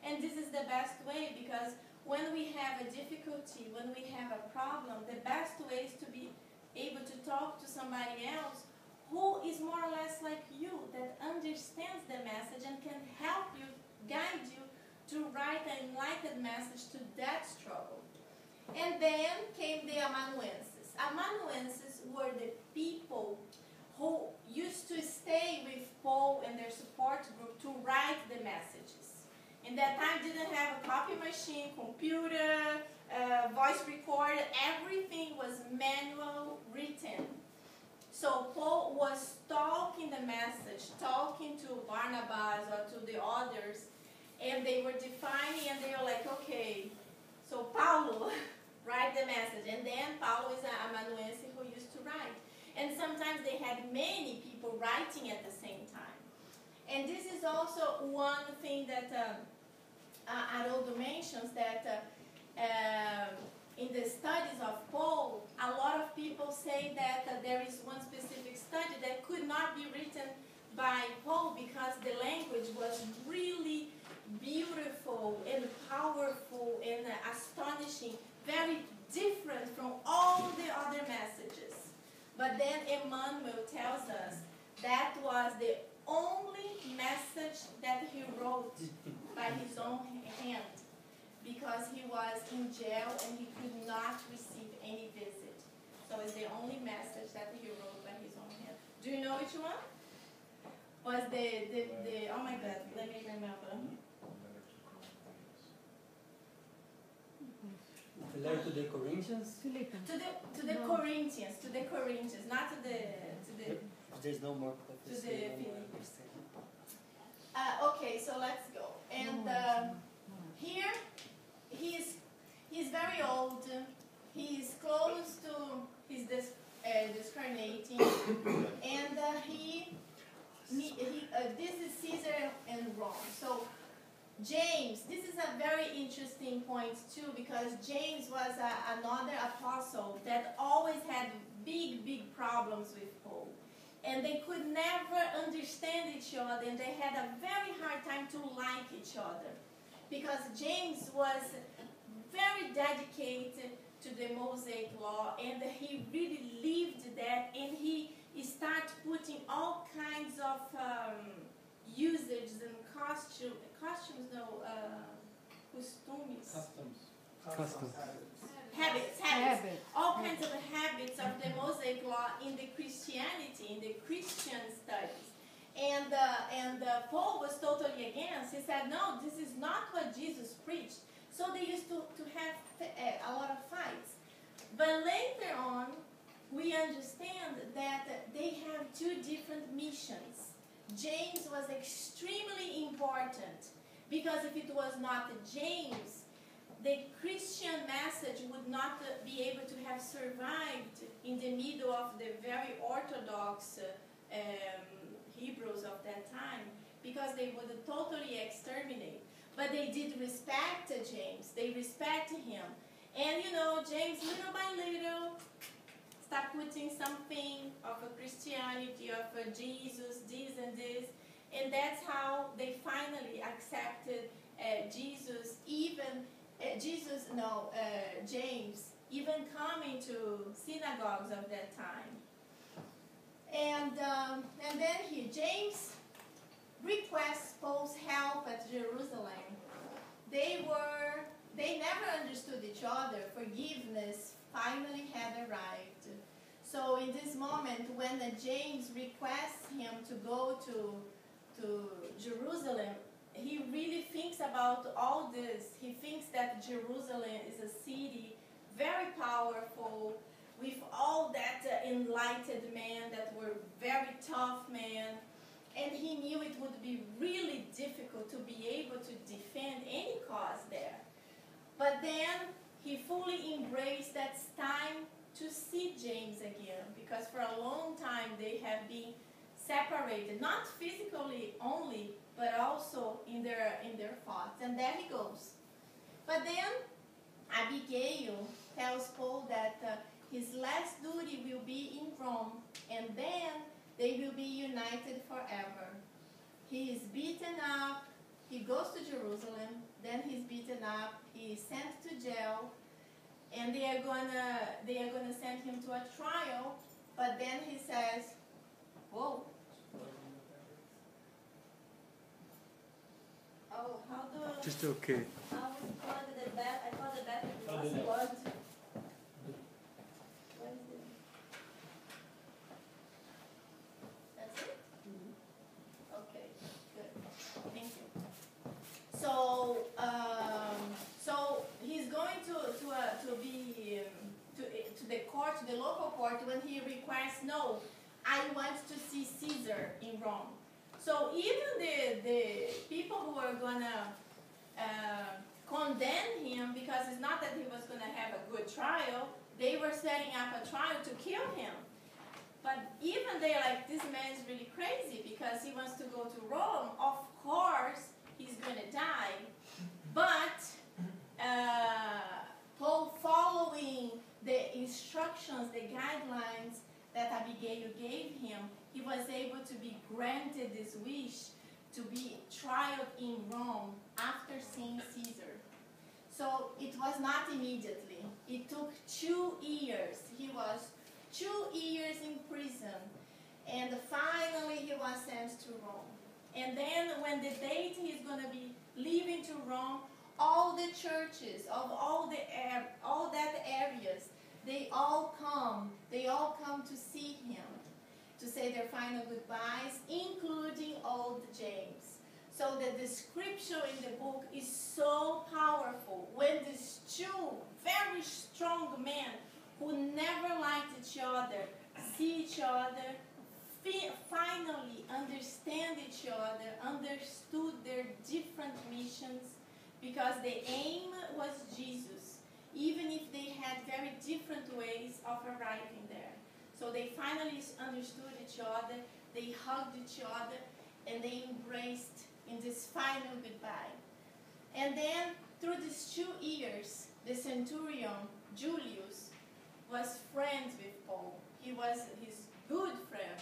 And this is the best way, because when we have a difficulty, when we have a problem, the best way is to be able to talk to somebody else who is more or less like you, that understands the message and can help you, guide you to write an enlightened message to that struggle. And then came the amanuenses. Amanuenses were the people who used to stay with Paul and their support group to write the messages. In that time, didn't have a copy machine, computer, voice recorder. Everything was manual written. So Paul was talking the message, talking to Barnabas or to the others, and they were defining, and they were like, okay, so Paulo, write the message. And then Paulo is an amanuense who used to write. And sometimes they had many people writing at the same time. And this is also one thing that Haroldo mentions, that in the studies of Paul, a lot of people say that there is one specific study that could not be written by Paul because the language was really beautiful and powerful and astonishing, very different from all the other messages. But then Emmanuel tells us that was the only message that he wrote by his own hand, because he was in jail and he could not receive any visit. So it's the only message that he wrote by his own hand. Do you know which one? Was the oh my God, let me remember. The letter to the Corinthians? To the Corinthians, not to the There's no more to the Philippines. Okay, so let's go. And here, he's very old. He's close to his discarnating, and this is Caesar and Rome. So James, this is a very interesting point too, because James was another apostle that always had big problems with Paul. And they could never understand each other, and they had a very hard time to like each other. Because James was very dedicated to the Mosaic law, and he really lived that, and he started putting all kinds of usages and customs, habits, all kinds of habits of the Mosaic law in the Christianity, in the Christian studies. And Paul was totally against. He said, no, this is not what Jesus preached. So they used to have a lot of fights. But later on, we understand that they have two different missions. James was extremely important, because if it was not James, the Christian message would not be able to have survived in the middle of the very orthodox Hebrews of that time, because they would totally exterminate. But they did respect James. They respected him. And you know, James, little by little, start putting something of a Christianity, of a Jesus, this and this. And that's how they finally accepted Jesus, even James, even coming to synagogues of that time. And then James requests Paul's help at Jerusalem. They never understood each other. Forgiveness finally had arrived. So in this moment, when James requests him to go to Jerusalem, he really thinks about all this. He thinks that Jerusalem is a city very powerful, with all that enlightened men that were very tough men. And he knew it would be really difficult to be able to defend any cause there. But then he fully embraced that it's time to see James again, because for a long time they have been separated, not physically only, but also in their thoughts. And there he goes. But then Abigail tells Paul that his last duty will be in Rome, and then they will be united forever. He is beaten up. He goes to Jerusalem. Then he's beaten up. He is sent to jail, and they are gonna send him to a trial. But then he says, "Whoa! Oh, how do? Just okay. How is it called the bat? I thought the battery was plugged. What is it? That's it? Okay, good. Thank you. So he's going to the court, to the local court, when he requests, no, I want to see Caesar in Rome. So even the people who are gonna condemn him, because it's not that he was gonna have a good trial, they were setting up a trial to kill him. But even they're like, this man is really crazy because he wants to go to Rome. Of course, he's gonna die. But Paul, following the instructions, the guidelines that Abigail gave him, he was able to be granted this wish to be tried in Rome after seeing Caesar. So it was not immediately. It took 2 years. He was 2 years in prison. And finally he was sent to Rome. And then when the date he's going to be leaving to Rome, all the churches of all that areas, they all come to see him, to say their final goodbyes, including old James. So the description in the book is so powerful. When these 2 very strong men who never liked each other see each other, finally understand each other, understood their different missions, because the aim was Jesus, even if they had very different ways of arriving there. So they finally understood each other, they hugged each other, and they embraced in this final goodbye. And then, through these 2 years, the centurion, Julius, was friends with Paul. He was his good friend.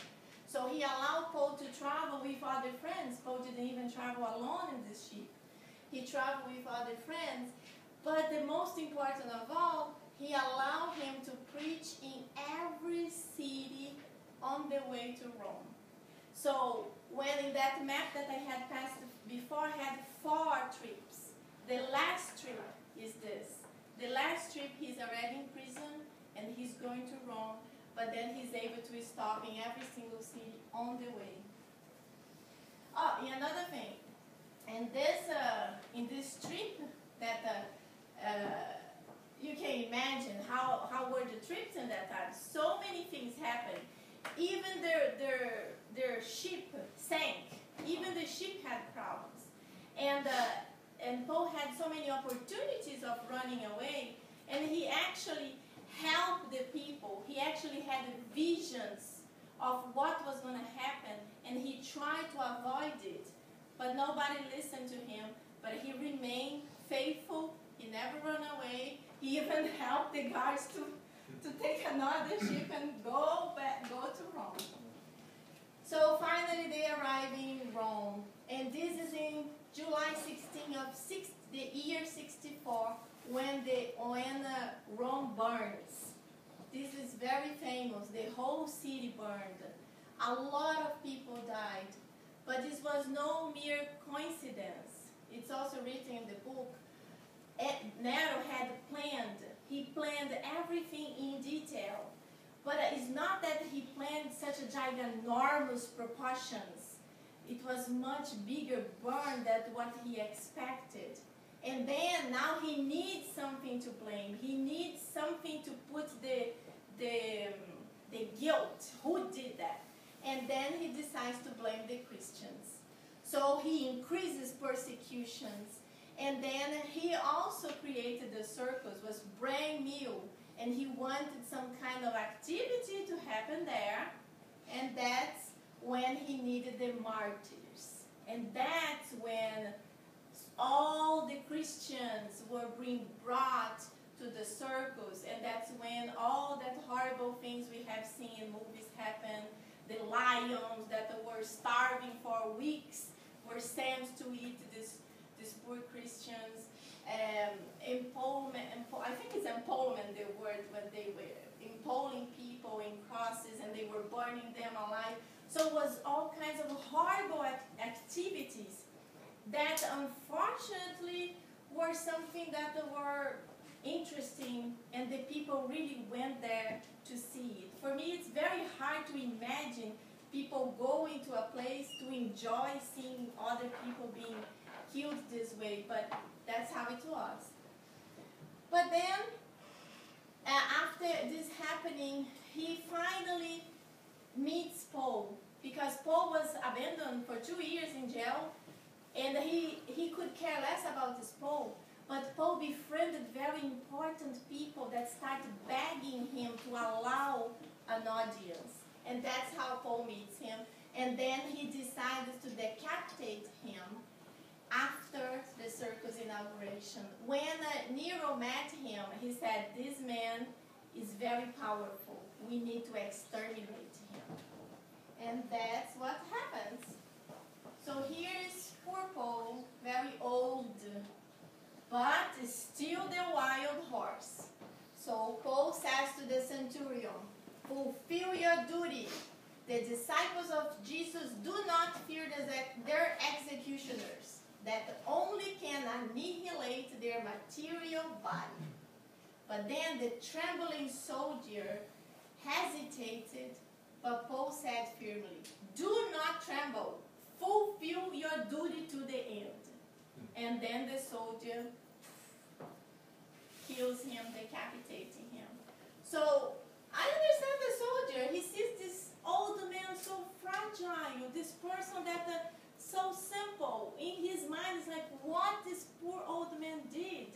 So he allowed Paul to travel with other friends. Paul didn't even travel alone in this ship. He traveled with other friends. But the most important of all, he allowed him to preach in every city on the way to Rome. So when in that map that I had passed before, I had 4 trips. The last trip is this. The last trip, he's already in prison and he's going to Rome, but then he's able to stop in every single city on the way. Oh, and another thing, in this trip that you can imagine how were the trips in that time. So many things happened. Even their ship sank. Even the ship had problems. And Paul had so many opportunities of running away, and he actually helped the people. He actually had visions of what was going to happen, and he tried to avoid it. But nobody listened to him, but he remained faithful. He never ran away. He even helped the guards to take another ship and go to Rome. So finally they arrive in Rome, and this is in July 16 of the year 64, when Rome burns. This is very famous. The whole city burned. A lot of people died, but this was no mere coincidence. It's also written in the book. Nero had planned. He planned everything in detail. But it's not that he planned such a ginormous proportions. It was much bigger burn than what he expected. And then now he needs something to blame. He needs something to put the guilt. Who did that? And then he decides to blame the Christians. So he increases persecutions. And then he also created the circus, was brand new. And he wanted some kind of activity to happen there. And that's when he needed the martyrs. And that's when all the Christians were being brought to the circus. And that's when all that horrible things we have seen in movies happen. The lions that were starving for weeks were sent to eat these poor Christians. I think it's empalement, the word, when they were impaling people in crosses and they were burning them alive. So it was all kinds of horrible activities that unfortunately were something that were interesting, and the people really went there to see it. For me, it's very hard to imagine people going to a place to enjoy seeing other people being killed this way, but that's how it was. But then, after this happening, he finally meets Paul, because Paul was abandoned for 2 years in jail, and he could care less about this Paul. But Paul befriended very important people that started begging him to allow an audience. And that's how Paul meets him. And then he decided to decapitate him after the circus inauguration. When Nero met him, he said, "This man is very powerful. We need to exterminate him." And that's what happens. So here is poor Paul, very old, but still fulfill your duty. The disciples of Jesus do not fear their executioners, that only can annihilate their material body. But then the trembling soldier hesitated, but Paul said firmly, do not tremble, fulfill your duty to the end. And then the soldier kills him, decapitating him. So I understand the soldier. He sees this old man so fragile, this person that so simple. In his mind, it's like what this poor old man did.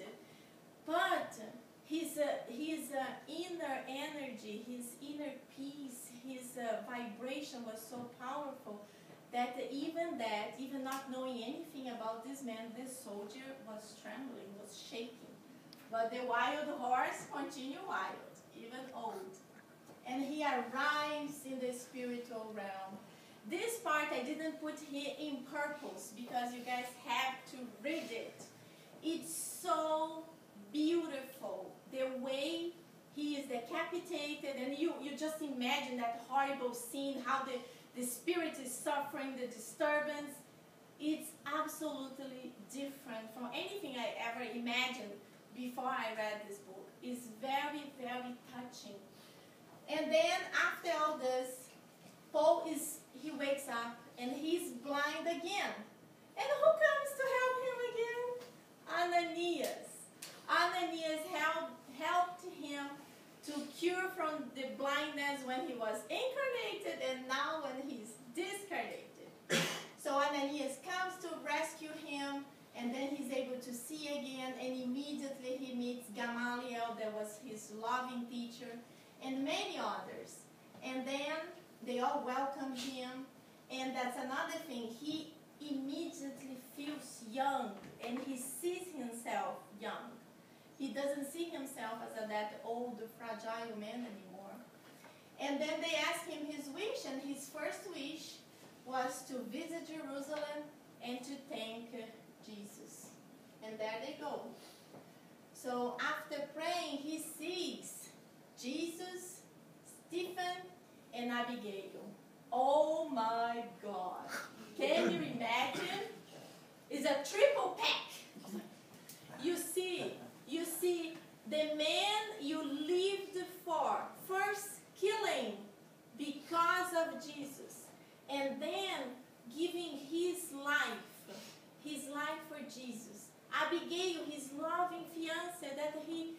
But his inner energy, his inner peace, his vibration was so powerful that even not knowing anything about this man, this soldier was trembling, was shaking. But the wild horse continued wild, even old. And he arrives in the spiritual realm. This part I didn't put here in purpose because you guys have to read it. It's so beautiful, the way he is decapitated, and you just imagine that horrible scene, how the spirit is suffering, the disturbance. It's absolutely different from anything I ever imagined before I read this book. It's very, very touching. And then after all this, Paul he wakes up and he's blind again. And who comes to help him again? Ananias. Ananias helped him to cure from the blindness when he was incarnated and now when he's discarnated. So Ananias comes to rescue him, and then he's able to see again, and immediately he meets Gamaliel, that was his loving teacher, and many others. And then they all welcome him, and that's another thing. He immediately feels young, and he sees himself young. He doesn't see himself as that old, fragile man anymore. And then they ask him his wish, and his first wish was to visit Jerusalem and to thank Jesus. And there they go. So after praying, he sees Jesus, Stephen, and Abigail. Oh my God. Can you imagine? It's a triple pack. You see the man you lived for, first killing because of Jesus, and then giving his life for Jesus. Abigail, his loving fiancée that he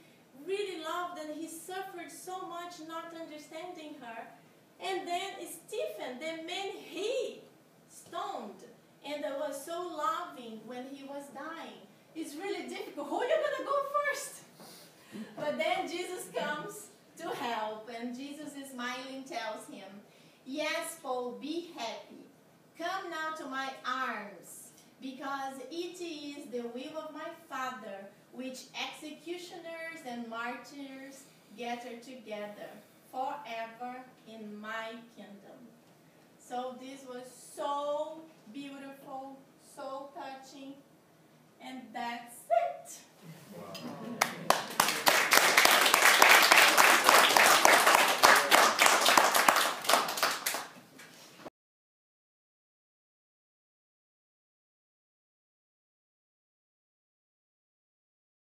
really loved, and he suffered so much not understanding her. And then Stephen, the man he stoned and that was so loving when he was dying. It's really difficult. Who are you going to go first? But then Jesus comes to help, and Jesus is smiling, tells him, yes, Paul, be happy. Come now to my arms, because it is the will of my Father which executioners and martyrs gather together forever in my kingdom. So this was